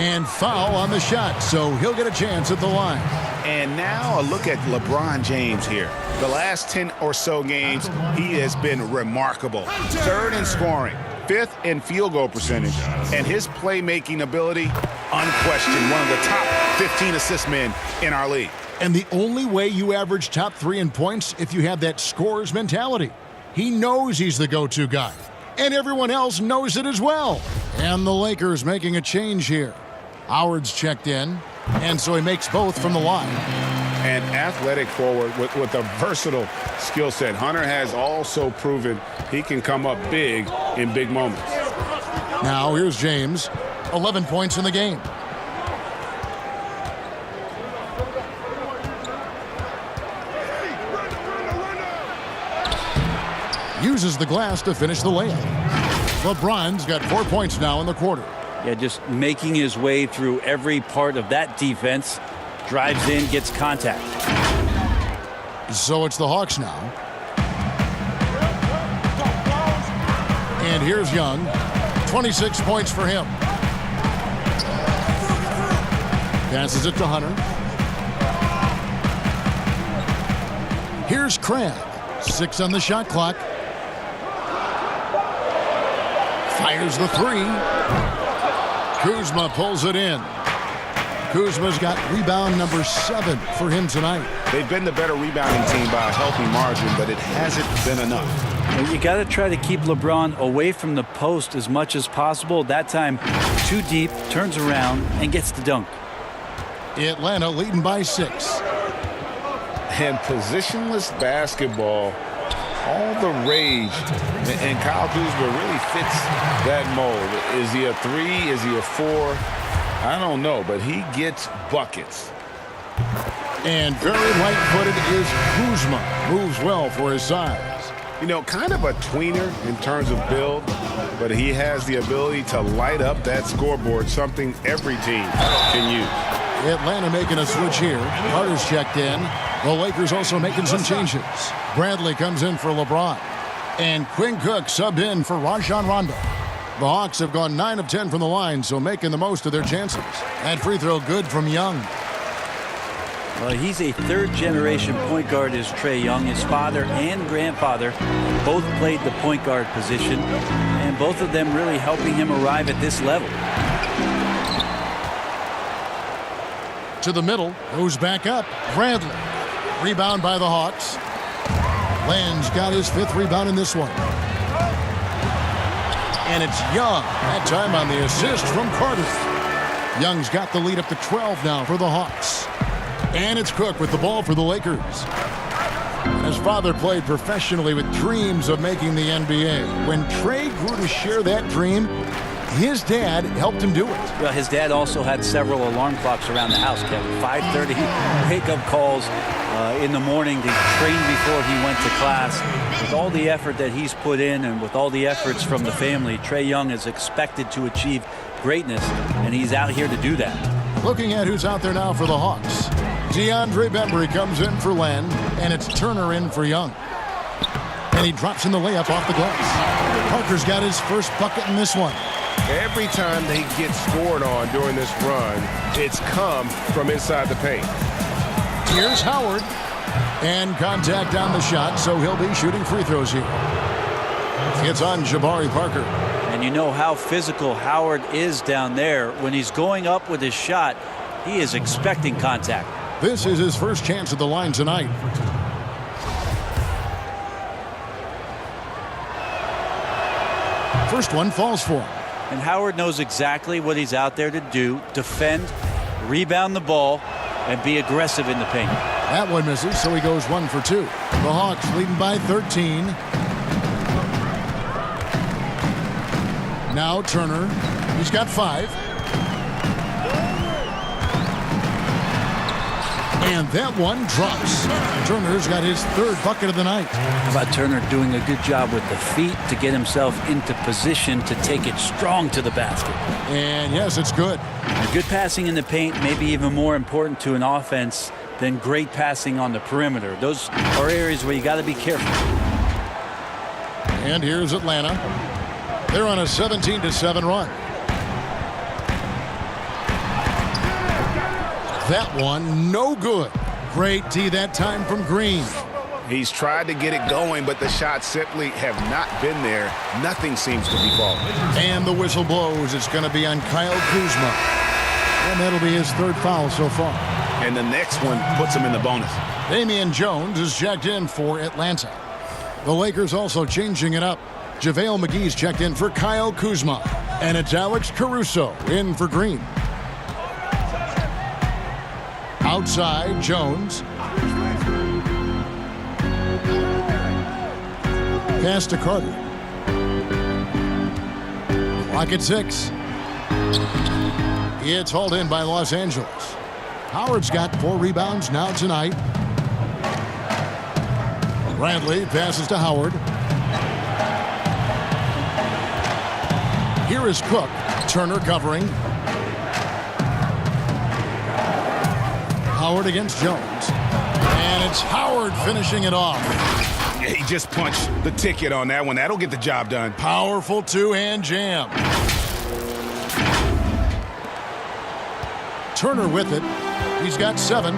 And foul on the shot, so he'll get a chance at the line. And now a look at LeBron James here. The last 10 or so games, he has been remarkable. 3rd in scoring, 5th in field goal percentage, and his playmaking ability, unquestioned, one of the top 15 assist men in our league. And the only way you average top 3 in points if you have that scorer's mentality. He knows he's the go-to guy, and everyone else knows it as well. And the Lakers making a change here. Howard's checked in, and so he makes both from the line. An athletic forward with a versatile skill set. Hunter has also proven he can come up big in big moments. Now here's James. 11 points in the game. Uses the glass to finish the layup. LeBron's got 4 points now in the quarter. Yeah, just making his way through every part of that defense. Drives in, gets contact. So it's the Hawks now. And here's Young. 26 points for him. Passes it to Hunter. Here's Crabbe. 6 on the shot clock. Fires the 3. Kuzma pulls it in. Kuzma's got rebound number 7 for him tonight. They've been the better rebounding team by a healthy margin, but it hasn't been enough. You got to try to keep LeBron away from the post as much as possible. That time, too deep, turns around, and gets the dunk. Atlanta leading by 6. And positionless basketball, all the rage, and Kyle Kuzma really fits that mold. Is he a 3? Is he a 4? I don't know, but he gets buckets. And very light-footed is Kuzma. Moves well for his size. You know, kind of a tweener in terms of build, but he has the ability to light up that scoreboard, something every team can use. Atlanta making a switch here. Carter's checked in. The Lakers also making some changes. Bradley comes in for LeBron. And Quinn Cook subbed in for Rajon Rondo. The Hawks have gone 9 of 10 from the line, so making the most of their chances. That free throw good from Young. Well, he's a 3rd-generation point guard is Trae Young. His father and grandfather both played the point guard position, and both of them really helping him arrive at this level. To the middle, goes back up. Bradley. Rebound by the Hawks. Len's got his 5th rebound in this one. And it's Young, that time on the assist from Carter. Young's got the lead up to 12 now for the Hawks. And it's Cook with the ball for the Lakers. And his father played professionally with dreams of making the NBA. When Trae grew to share that dream, his dad helped him do it. Well, his dad also had several alarm clocks around the house, Kevin. 5:30 wake-up calls in the morning to train before he went to class. With all the effort that he's put in and with all the efforts from the family, Trae Young is expected to achieve greatness, and he's out here to do that. Looking at who's out there now for the Hawks. DeAndre Bembry comes in for Len, and it's Turner in for Young. And he drops in the layup off the glass. Parker's got his first bucket in this one. Every time they get scored on during this run, it's come from inside the paint. Here's Howard. And contact on the shot, so he'll be shooting free throws here. It's on Jabari Parker. And you know how physical Howard is down there. When he's going up with his shot, he is expecting contact. This is his first chance at the line tonight. First one falls for him. And Howard knows exactly what he's out there to do: defend, rebound the ball, and be aggressive in the paint. That one misses, so he goes 1 for 2. The Hawks leading by 13. Now Turner. He's got 5. And that one drops. Turner's got his 3rd bucket of the night. How about Turner doing a good job with the feet to get himself into position to take it strong to the basket? And yes, it's good. And good passing in the paint may be even more important to an offense than great passing on the perimeter. Those are areas where you got to be careful. And here's Atlanta. They're on a 17-7 run. That one, no good. Great D that time from Green. He's tried to get it going, but the shots simply have not been there. Nothing seems to be falling. And the whistle blows. It's going to be on Kyle Kuzma. And that'll be his 3rd foul so far. And the next one puts him in the bonus. Damian Jones is checked in for Atlanta. The Lakers also changing it up. JaVale McGee's checked in for Kyle Kuzma. And it's Alex Caruso in for Green. Outside, Jones. Pass to Carter. Clock at 6. It's hauled in by Los Angeles. Howard's got 4 rebounds now tonight. Bradley passes to Howard. Here is Cook. Turner covering. Howard against Jones. And it's Howard finishing it off. Yeah, he just punched the ticket on that one. That'll get the job done. Powerful 2-hand jam. Turner with it. He's got 7.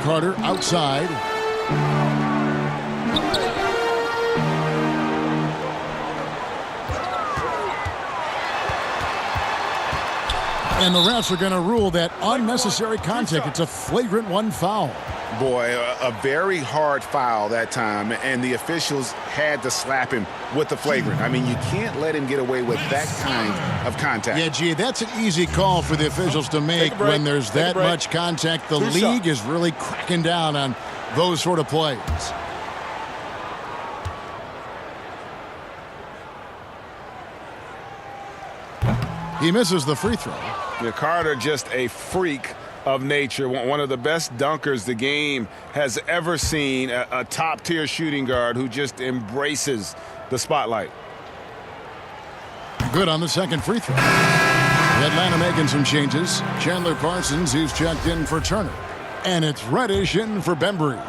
Carter outside. And the refs are going to rule that unnecessary contact. It's a flagrant 1 foul. Boy, a very hard foul that time, and the officials had to slap him with the flagrant. I mean, you can't let him get away with that kind of contact. Yeah, gee, that's an easy call for the officials to make when there's that much contact. The league is really cracking down on those sort of plays. He misses the free throw. Yeah, Carter, just a freak of nature, one of the best dunkers the game has ever seen, a top-tier shooting guard who just embraces the spotlight. Good on the second free throw. Atlanta making some changes. Chandler Parsons, who's checked in for Turner. And it's Reddish in for Bembry.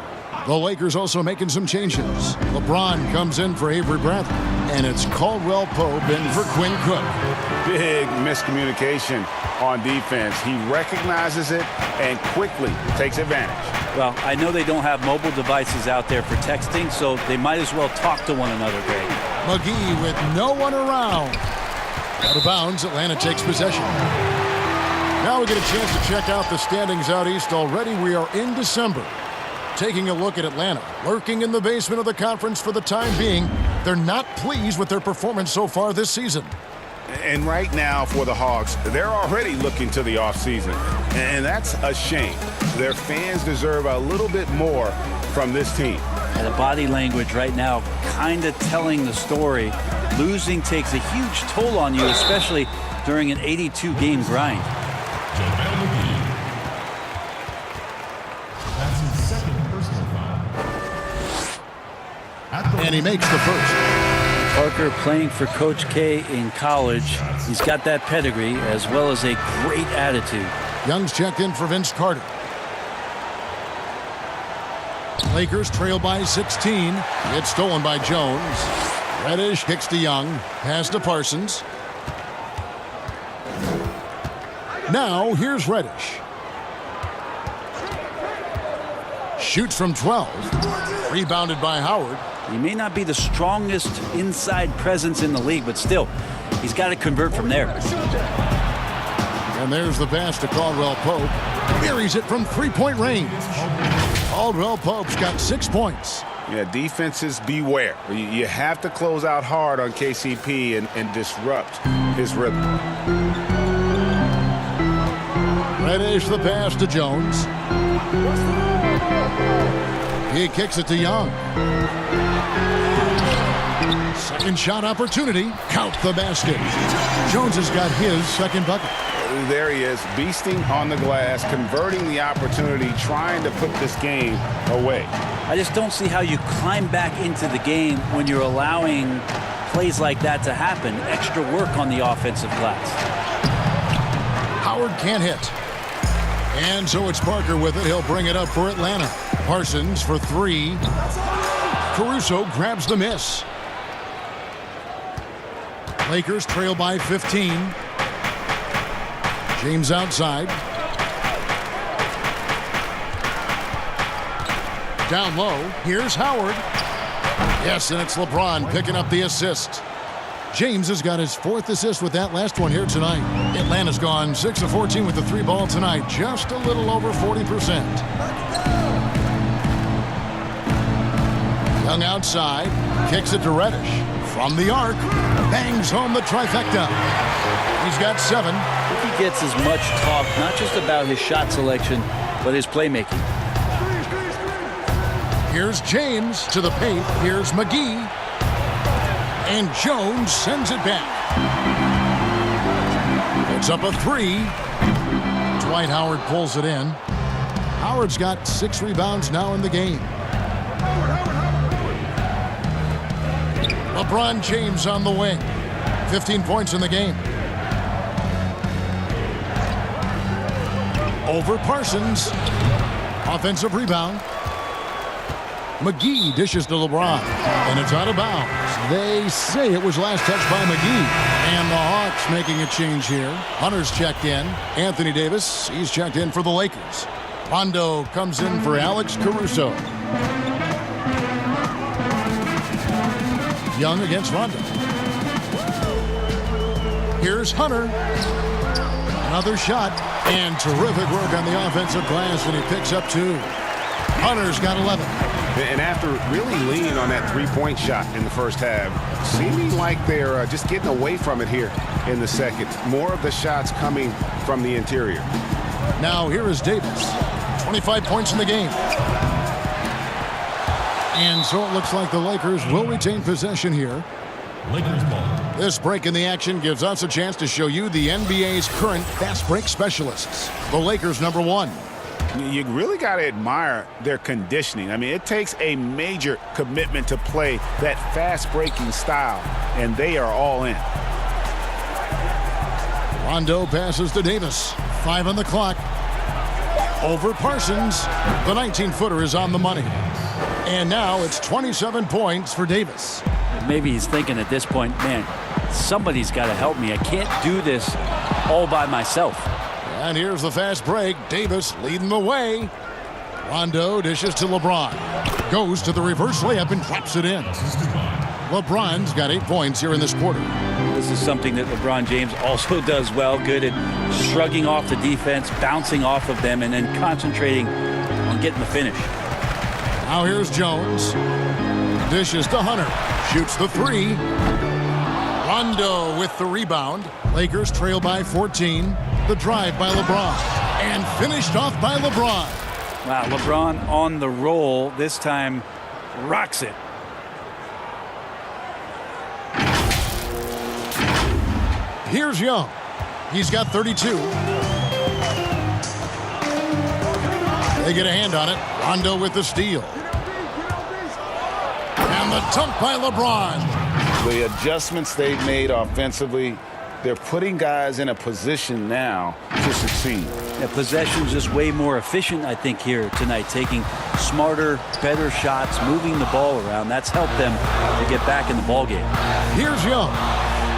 The Lakers also making some changes. LeBron comes in for Avery Bradley. And it's Caldwell Pope in for Quinn Cook. Big miscommunication on defense. He recognizes it and quickly takes advantage. Well, I know they don't have mobile devices out there for texting, so they might as well talk to one another, Greg. McGee with no one around. Out of bounds, Atlanta takes possession. Now we get a chance to check out the standings out east already. We are in December. Taking a look at Atlanta, lurking in the basement of the conference for the time being. They're not pleased with their performance so far this season. And right now for the Hawks, they're already looking to the offseason. And that's a shame. Their fans deserve a little bit more from this team. And the body language right now kind of telling the story. Losing takes a huge toll on you, especially during an 82-game grind. That's his second personal foul. And he makes the first. Parker playing for Coach K in college. He's got that pedigree as well as a great attitude. Young's checked in for Vince Carter. Lakers trail by 16. It's stolen by Jones. Reddish kicks to Young. Pass to Parsons. Now here's Reddish. Shoots from 12. Rebounded by Howard. He may not be the strongest inside presence in the league, but still, he's got to convert from there. And there's the pass to Caldwell Pope. Buries it from three-point range. Caldwell Pope's got 6 points. Yeah, defenses beware. You have to close out hard on KCP and disrupt his rhythm. Reddish the pass to Jones. He kicks it to Young. Second shot opportunity. Count the basket. Jones has got his second bucket. There he is, beasting on the glass, converting the opportunity, trying to put this game away. I just don't see how you climb back into the game when you're allowing plays like that to happen. Extra work on the offensive glass. Howard can't hit. And so it's Parker with it. He'll bring it up for Atlanta. Parsons for 3. Caruso grabs the miss. Lakers trail by 15. James outside. Down low. Here's Howard. Yes, and it's LeBron picking up the assist. James has got his 4th assist with that last one here tonight. Atlanta's gone 6 of 14 with the 3 ball tonight. Just a little over 40%. Young outside. Kicks it to Reddish. From the arc. Bangs home the trifecta. He's got 7. He gets as much talk, not just about his shot selection, but his playmaking. Here's James to the paint. Here's McGee. And Jones sends it back. It's up a 3. Dwight Howard pulls it in. Howard's got 6 rebounds now in the game. LeBron James on the wing. 15 points in the game. Over Parsons. Offensive rebound. McGee dishes to LeBron. And it's out of bounds. They say it was last touched by McGee. And the Hawks making a change here. Hunter's checked in. Anthony Davis, he's checked in for the Lakers. Rondo comes in for Alex Caruso. Young against Rondo. Here's Hunter. Another shot. And terrific work on the offensive glass, and he picks up 2. Hunter's got 11. And after really leaning on that three-point shot in the first half, seeming like they're just getting away from it here in the second. More of the shots coming from the interior. Now here is Davis. 25 points in the game. And so it looks like the Lakers will retain possession here. Lakers ball. This break in the action gives us a chance to show you the NBA's current fast break specialists. The Lakers number 1. You really got to admire their conditioning. I mean, it takes a major commitment to play that fast breaking style, and they are all in. Rondo passes to Davis. 5 on the clock. Over Parsons. The 19-footer is on the money. And now it's 27 points for Davis. Maybe he's thinking at this point, man, somebody's got to help me. I can't do this all by myself. And here's the fast break. Davis leading the way. Rondo dishes to LeBron. Goes to the reverse layup and drops it in. LeBron's got 8 points here in this quarter. This is something that LeBron James also does well. Good at shrugging off the defense, bouncing off of them, and then concentrating on getting the finish. Now here's Jones. Dishes to Hunter. Shoots the 3. Rondo with the rebound. Lakers trail by 14. The drive by LeBron. And finished off by LeBron. Wow, LeBron on the roll. This time rocks it. Here's Young. He's got 32. They get a hand on it. Rondo with the steal. And the dunk by LeBron. The adjustments they've made offensively they're putting guys in a position now to succeed. Yeah, possession's just way more efficient, I think, here tonight, taking smarter, better shots, moving the ball around. That's helped them to get back in the ball game. Here's Young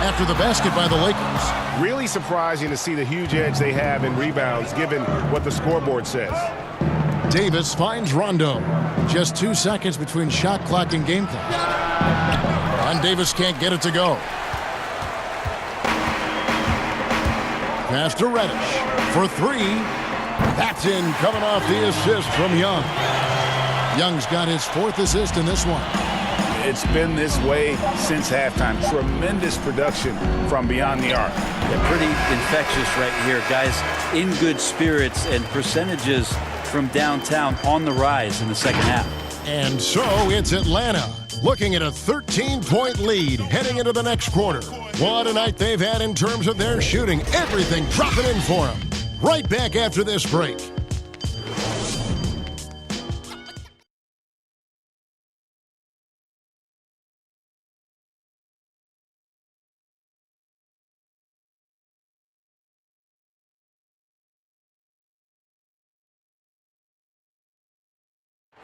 after the basket by the Lakers. Really surprising to see the huge edge they have in rebounds, given what the scoreboard says. Davis finds Rondo. Just 2 seconds between shot clock and game clock. And Davis can't get it to go. Pass to Reddish for 3. That's in, coming off the assist from Young. Young's got his 4th assist in this one. It's been this way since halftime. Tremendous production from beyond the arc. Yeah, pretty infectious right here. Guys in good spirits, and percentages from downtown on the rise in the second half. And so it's Atlanta looking at a 13-point lead heading into the next quarter. What a night they've had in terms of their shooting. Everything dropping in for them. Right back after this break.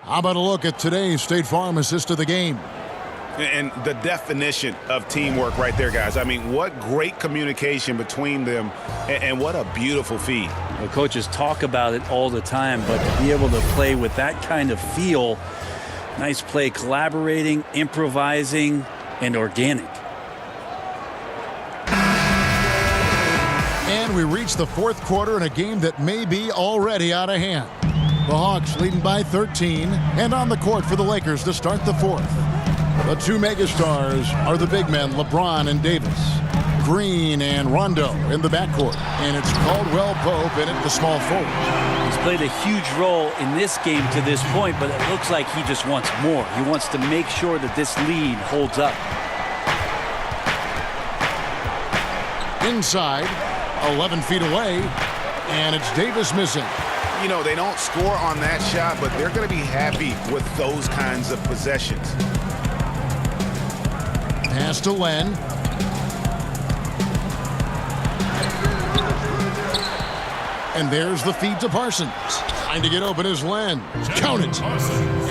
How about a look at today's State Farm assist of the game? And the definition of teamwork right there, guys. I mean, what great communication between them, and what a beautiful feed. The coaches talk about it all the time, but to be able to play with that kind of feel, nice play, collaborating, improvising, and organic. And we reach the 4th quarter in a game that may be already out of hand. The Hawks leading by 13, and on the court for the Lakers to start the 4th. The 2 megastars are the big men, LeBron and Davis. Green and Rondo in the backcourt. And it's Caldwell Pope in at the small forward. He's played a huge role in this game to this point, but it looks like he just wants more. He wants to make sure that this lead holds up. Inside, 11 feet away, and it's Davis missing. You know, they don't score on that shot, but they're going to be happy with those kinds of possessions. Pass to Len. And there's the feed to Parsons. Trying to get open is Len. Count it.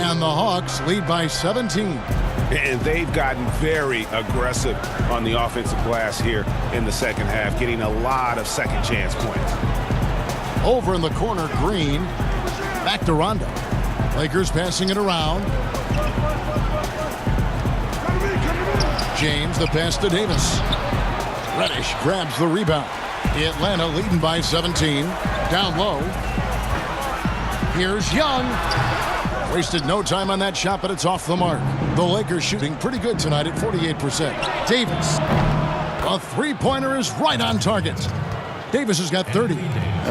And the Hawks lead by 17. And they've gotten very aggressive on the offensive glass here in the second half, getting a lot of second chance points. Over in the corner, Green. Back to Rondo. Lakers passing it around. James, the pass to Davis. Reddish grabs the rebound. Atlanta leading by 17. Down low. Here's Young. Wasted no time on that shot, but it's off the mark. The Lakers shooting pretty good tonight at 48%. Davis. A three-pointer is right on target. Davis has got 30.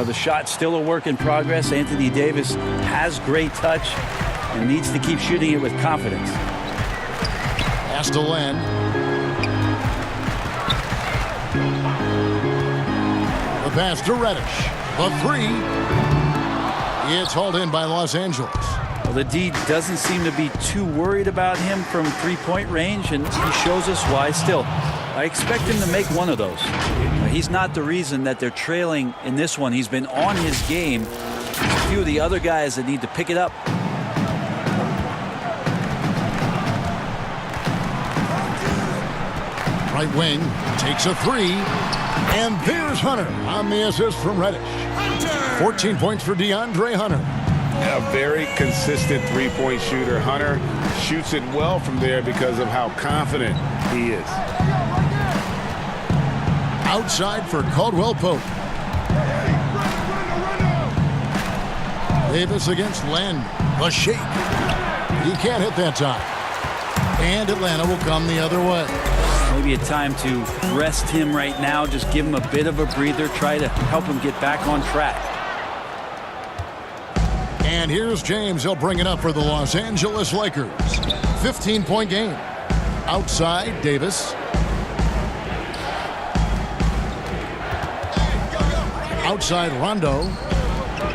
The shot's still a work in progress. Anthony Davis has great touch and needs to keep shooting it with confidence. Pass to Len. The pass to Reddish. The three. It's hauled in by Los Angeles. Well, the D doesn't seem to be too worried about him from three-point range, and he shows us why still. I expect him to make one of those. He's not the reason that they're trailing in this one. He's been on his game. There's a few of the other guys that need to pick it up. Right wing takes a three. And there's Hunter on the assist from Reddish. 14 points for DeAndre Hunter. A very consistent three-point shooter. Hunter shoots it well from there because of how confident he is. Outside for Caldwell Pope. Davis against Len. The shake. He can't hit that time. And Atlanta will come the other way. Maybe a time to rest him right now. Just give him a bit of a breather. Try to help him get back on track. And here's James. He'll bring it up for the Los Angeles Lakers. 15-point game. Outside, Davis. Outside, Rondo.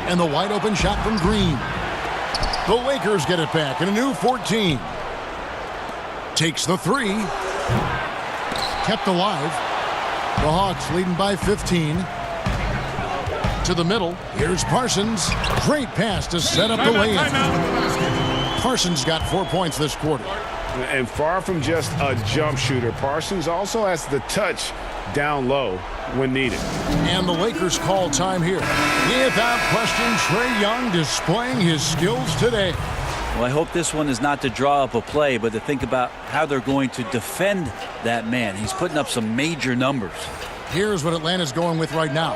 And the wide open shot from Green. The Lakers get it back in a new 14. Takes the three. Kept alive. The Hawks leading by 15. To the middle. Here's Parsons. Great pass to set up the lay-in. Parsons got 4 points this quarter. And far from just a jump shooter, Parsons also has the touch down low when needed. And the Lakers call time here. Without question, Trae Young displaying his skills today. Well, I hope this one is not to draw up a play, but to think about how they're going to defend that man. He's putting up some major numbers. Here's what Atlanta's going with right now.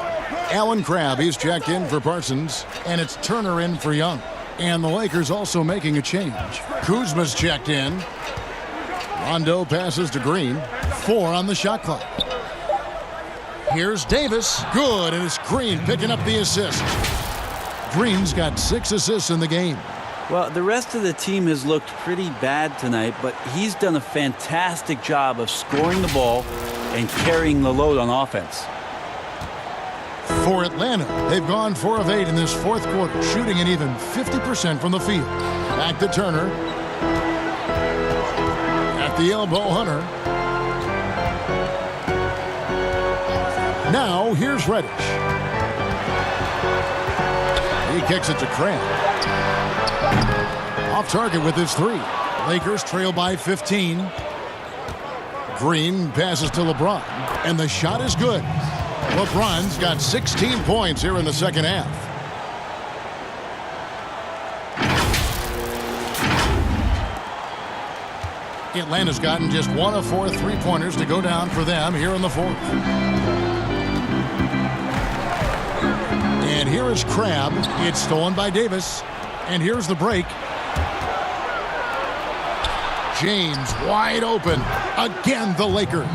Allen Crabbe, he's checked in for Parsons, and it's Turner in for Young. And the Lakers also making a change. Kuzma's checked in. Rondo passes to Green. 4 on the shot clock. Here's Davis. Good, and it's Green picking up the assist. Green's got 6 assists in the game. Well, the rest of the team has looked pretty bad tonight, but he's done a fantastic job of scoring the ball and carrying the load on offense. For Atlanta, they've gone 4 of 8 in this fourth quarter, shooting an even 50% from the field. Back to Turner. At the elbow, Hunter. Now, here's Reddish. He kicks it to Crabbe. Off target with his 3. Lakers trail by 15. Green passes to LeBron, and the shot is good. LeBron's got 16 points here in the second half. Atlanta's gotten just 1 of 4 3-pointers to go down for them here in the fourth. And here is Crabbe. It's stolen by Davis. And here's the break. James wide open. Again, the Lakers.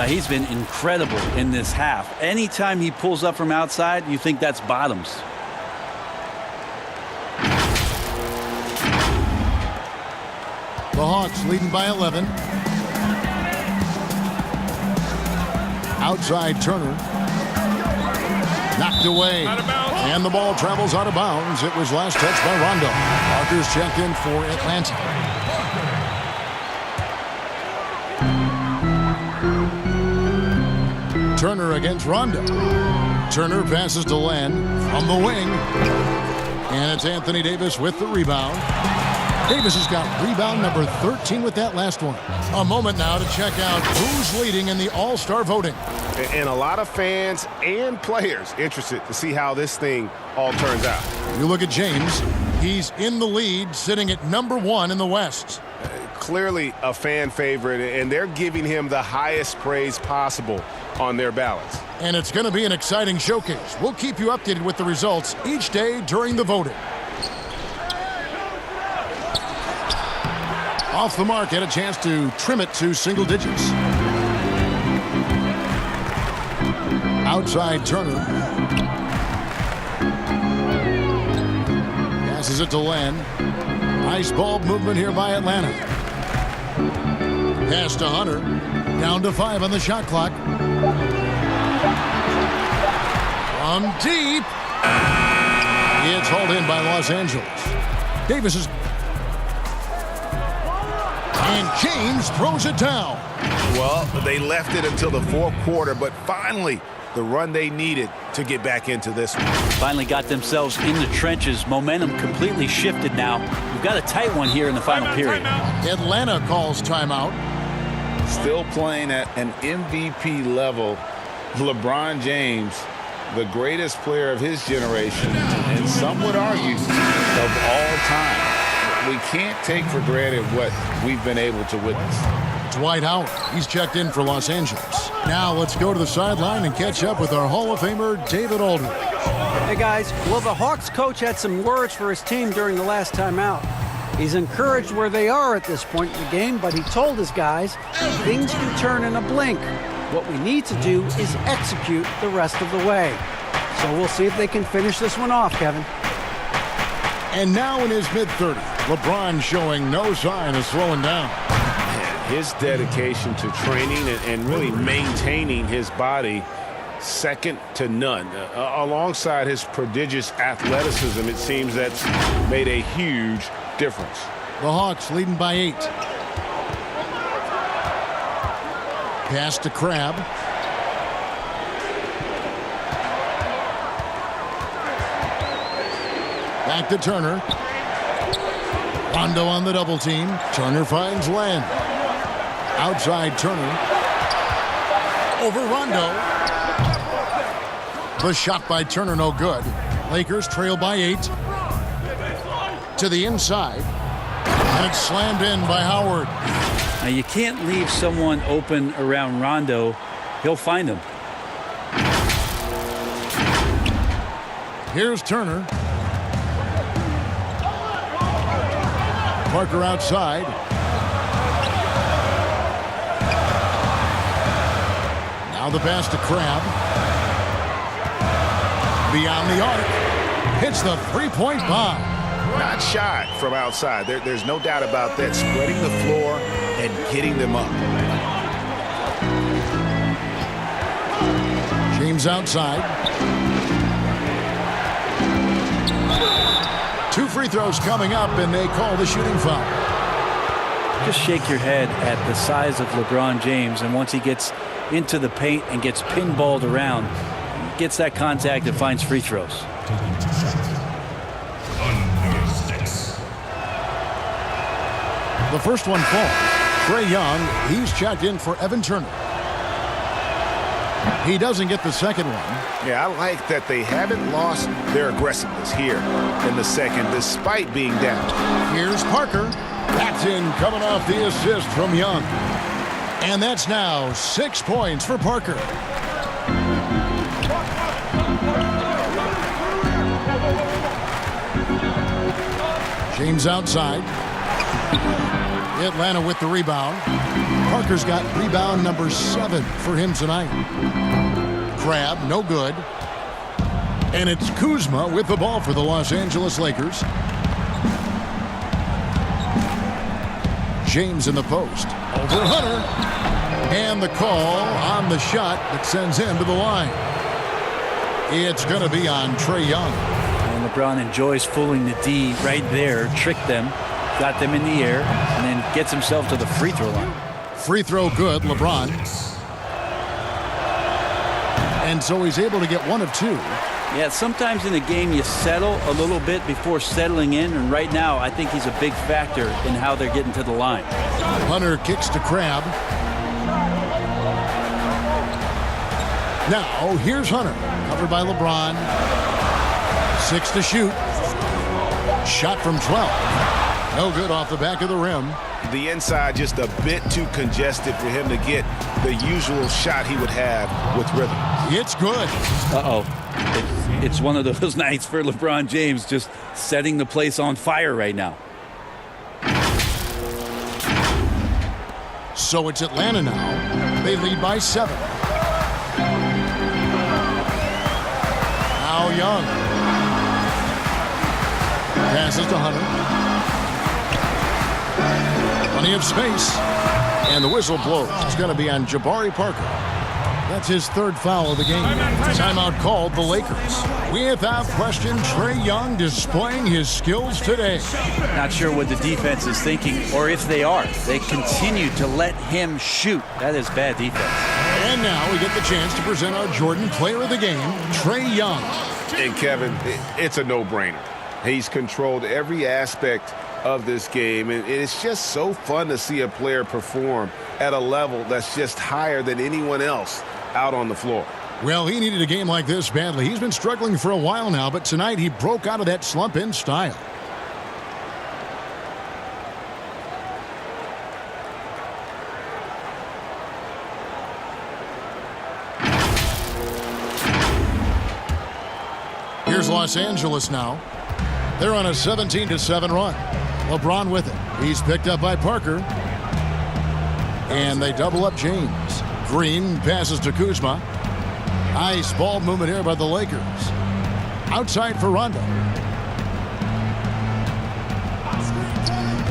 He's been incredible in this half. Anytime he pulls up from outside, you think that's bottoms. The Hawks leading by 11. Outside Turner. Knocked away. And the ball travels out of bounds. It was last touched by Rondo. Parker's checked in for Atlanta. Turner against Rondo. Turner passes to Len from the wing. And it's Anthony Davis with the rebound. Davis has got rebound number 13 with that last one. A moment now to check out who's leading in the All-Star voting. And a lot of fans and players interested to see how this thing all turns out. You look at James. He's in the lead, sitting at number 1 in the West. Clearly a fan favorite, and they're giving him the highest praise possible on their ballots. And it's going to be an exciting showcase. We'll keep you updated with the results each day during the voting. Off the mark, had a chance to trim it to single digits. Outside Turner. Passes it to Len. Nice ball movement here by Atlanta. Pass to Hunter. Down to 5 on the shot clock. From deep. It's hauled in by Los Angeles. Davis is... And James throws it down. Well, they left it until the fourth quarter, but finally the run they needed to get back into this one. Finally got themselves in the trenches. Momentum completely shifted now. We've got a tight one here in the final period. Atlanta calls timeout. Still playing at an MVP level. LeBron James, the greatest player of his generation, and some would argue of all time. We can't take for granted what we've been able to witness. Dwight Howard, he's checked in for Los Angeles. Now let's go to the sideline and catch up with our Hall of Famer, David Aldridge. Hey guys, well, the Hawks coach had some words for his team during the last time out. He's encouraged where they are at this point in the game, but he told his guys things can turn in a blink. What we need to do is execute the rest of the way. So we'll see if they can finish this one off, Kevin. And now in his mid-30s, LeBron showing no sign of slowing down. His dedication to training and really maintaining his body, second to none. Alongside his prodigious athleticism, it seems that's made a huge difference. The Hawks leading by 8. Pass to Crabbe. Back to Turner. Rondo on the double team. Turner finds Len. Outside Turner. Over Rondo. The shot by Turner no good. Lakers trail by 8. To the inside. And it's slammed in by Howard. Now you can't leave someone open around Rondo. He'll find him. Here's Turner. Parker outside. Now the pass to Crabbe. Beyond the arc. Hits the three-point bomb. Not shy from outside. There's no doubt about that. Spreading the floor and getting them up. James outside. 2 free throws coming up, and they call the shooting foul. Just shake your head at the size of LeBron James, and once he gets into the paint and gets pinballed around, gets that contact and finds free throws. The first one falls. Trae Young, he's checked in for Evan Turner. He doesn't get the second one. Yeah, I like that they haven't lost their aggressiveness here in the second, despite being down. Here's Parker. That's in, coming off the assist from Young. And that's now 6 points for Parker. James outside. Atlanta with the rebound. Parker's got rebound number 7 for him tonight. Crabbe, no good. And it's Kuzma with the ball for the Los Angeles Lakers. James in the post. Over Hunter. And the call on the shot that sends him to the line. It's going to be on Trae Young. And LeBron enjoys fooling the D right there, tricked them, got them in the air, and then gets himself to the free throw line. Free throw good, LeBron. And so he's able to get 1 of 2. Yeah, sometimes in a game you settle a little bit before settling in, and right now I think he's a big factor in how they're getting to the line. Hunter kicks to Crabbe. Now, here's Hunter, covered by LeBron. 6 to shoot. Shot from 12. No good off the back of the rim. The inside just a bit too congested for him to get the usual shot he would have with rhythm. It's good. Uh-oh. It's one of those nights for LeBron James, just setting the place on fire right now. So it's Atlanta now. They lead by 7. Now Young. Passes to Hunter. Plenty of space. And the whistle blows. It's going to be on Jabari Parker. That's his 3rd foul of the game. Timeout called the Lakers. Without question, Trae Young displaying his skills today. Not sure what the defense is thinking, or if they are. They continue to let him shoot. That is bad defense. And now we get the chance to present our Jordan Player of the Game, Trae Young. And Kevin, it's a no-brainer. He's controlled every aspect of this game, and it's just so fun to see a player perform at a level that's just higher than anyone else out on the floor. Well, he needed a game like this badly. He's been struggling for a while now, but tonight he broke out of that slump in style. Here's Los Angeles now. They're on a 17-7 run. LeBron with it. He's picked up by Parker. And they double up James. Green passes to Kuzma. Nice ball movement here by the Lakers. Outside for Rondo.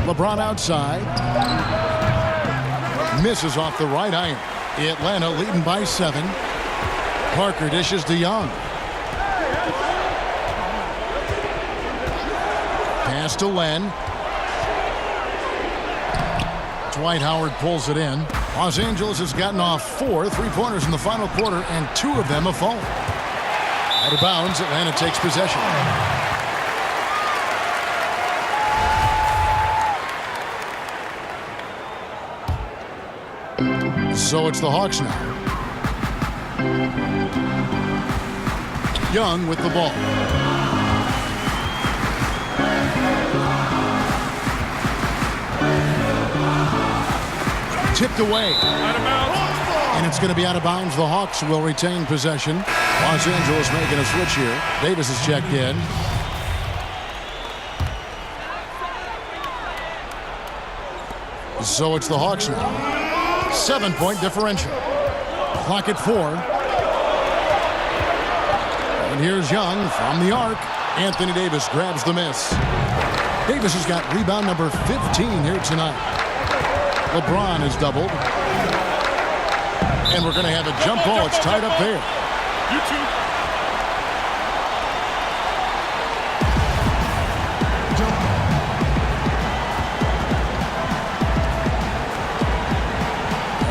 LeBron outside. Misses off the right iron. Atlanta leading by 7. Parker dishes to Young. Pass to Len. Dwight Howard pulls it in. Los Angeles has gotten off 4 3-pointers in the final quarter, and 2 of them have fallen. Out of bounds, Atlanta takes possession. So it's the Hawks now. Young with the ball. Tipped away. And it's going to be out of bounds. The Hawks will retain possession. Los Angeles making a switch here. Davis is checked in. So it's the Hawks now. 7-point differential. Clock at 4. And here's Young from the arc. Anthony Davis grabs the miss. Davis has got rebound number 15 here tonight. LeBron is doubled. And we're going to have a jump ball. It's tied up there.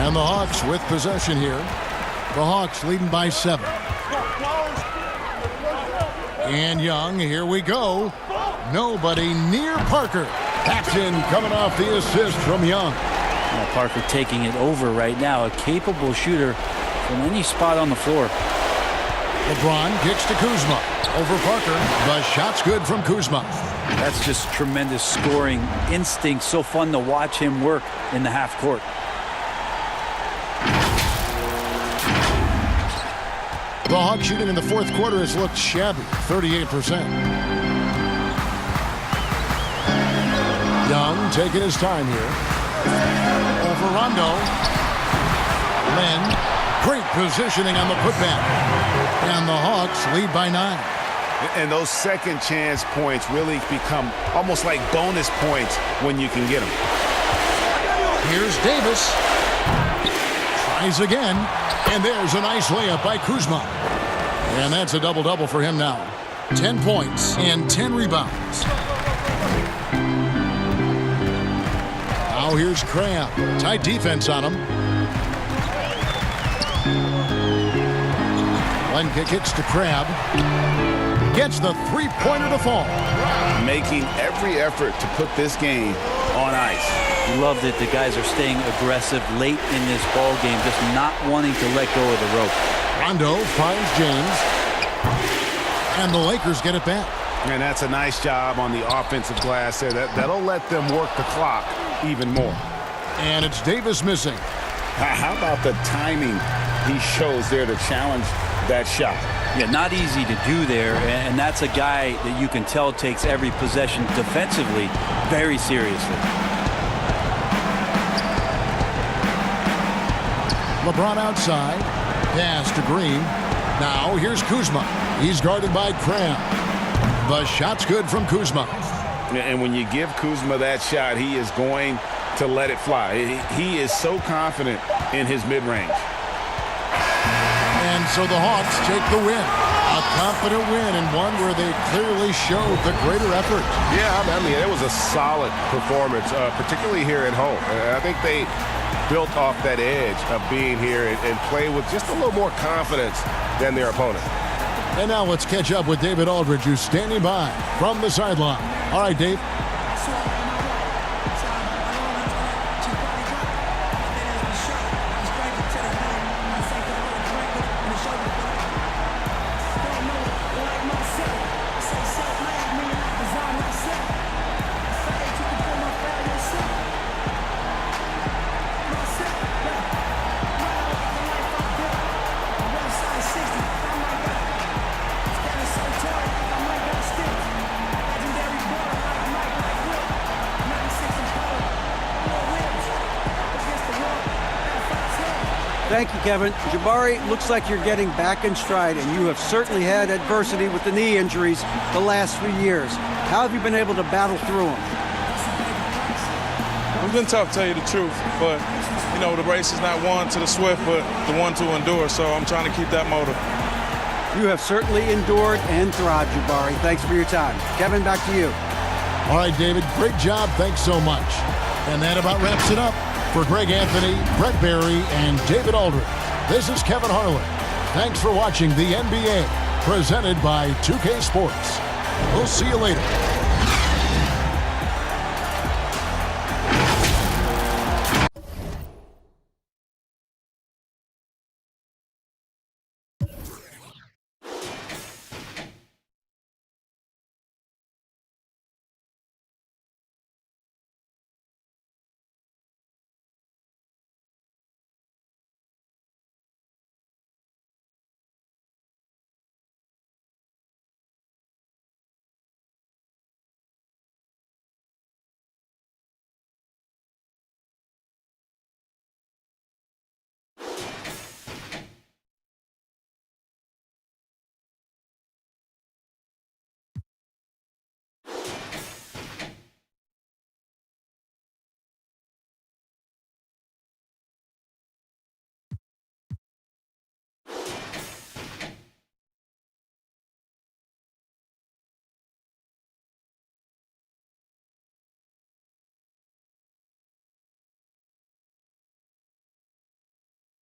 And the Hawks with possession here. The Hawks leading by 7. And Young, here we go. Nobody near Parker. Captain coming off the assist from Young. Well, Parker taking it over right now. A capable shooter from any spot on the floor. LeBron kicks to Kuzma. Over Parker. The shot's good from Kuzma. That's just tremendous scoring instinct. So fun to watch him work in the half court. The Hawks shooting in the fourth quarter has looked shabby, 38%. Young taking his time here. Over Rondo. Len, great positioning on the putback. And the Hawks lead by 9. And those second chance points really become almost like bonus points when you can get them. Here's Davis. Tries again. And there's a nice layup by Kuzma. And that's a double-double for him now. 10 points and 10 rebounds. Now here's Cram. Tight defense on him. Len kicks to Crab. Gets the three-pointer to fall. Making every effort to put this game on ice. Love that the guys are staying aggressive late in this ball game, just not wanting to let go of the rope. Rondo finds James. And the Lakers get it back. And that's a nice job on the offensive glass there. That'll let them work the clock even more. And it's Davis missing. How about the timing he shows there to challenge that shot? Yeah, not easy to do there, and that's a guy that you can tell takes every possession defensively very seriously. LeBron outside. Pass to Green. Now here's Kuzma. He's guarded by Cram. The shot's good from Kuzma. And when you give Kuzma that shot, he is going to let it fly. He is so confident in his mid-range. And so the Hawks take the win. A confident win, and one where they clearly showed the greater effort. Yeah, I mean, it was a solid performance, particularly here at home. I think they built off that edge of being here and play with just a little more confidence than their opponent. And now let's catch up with David Aldridge, who's standing by from the sideline. All right, Dave. Thank you, Kevin. Jabari, looks like you're getting back in stride, and you have certainly had adversity with the knee injuries the last few years. How have you been able to battle through them? It's been tough, to tell you the truth, but, you know, the race is not won to the swift, but the one to endure, so I'm trying to keep that motive. You have certainly endured and thrived, Jabari. Thanks for your time. Kevin, back to you. All right, David, great job. Thanks so much. And that about wraps it up. For Greg Anthony, Brett Barry, and David Aldridge, this is Kevin Harlan. Thanks for watching the NBA, presented by 2K Sports. We'll see you later.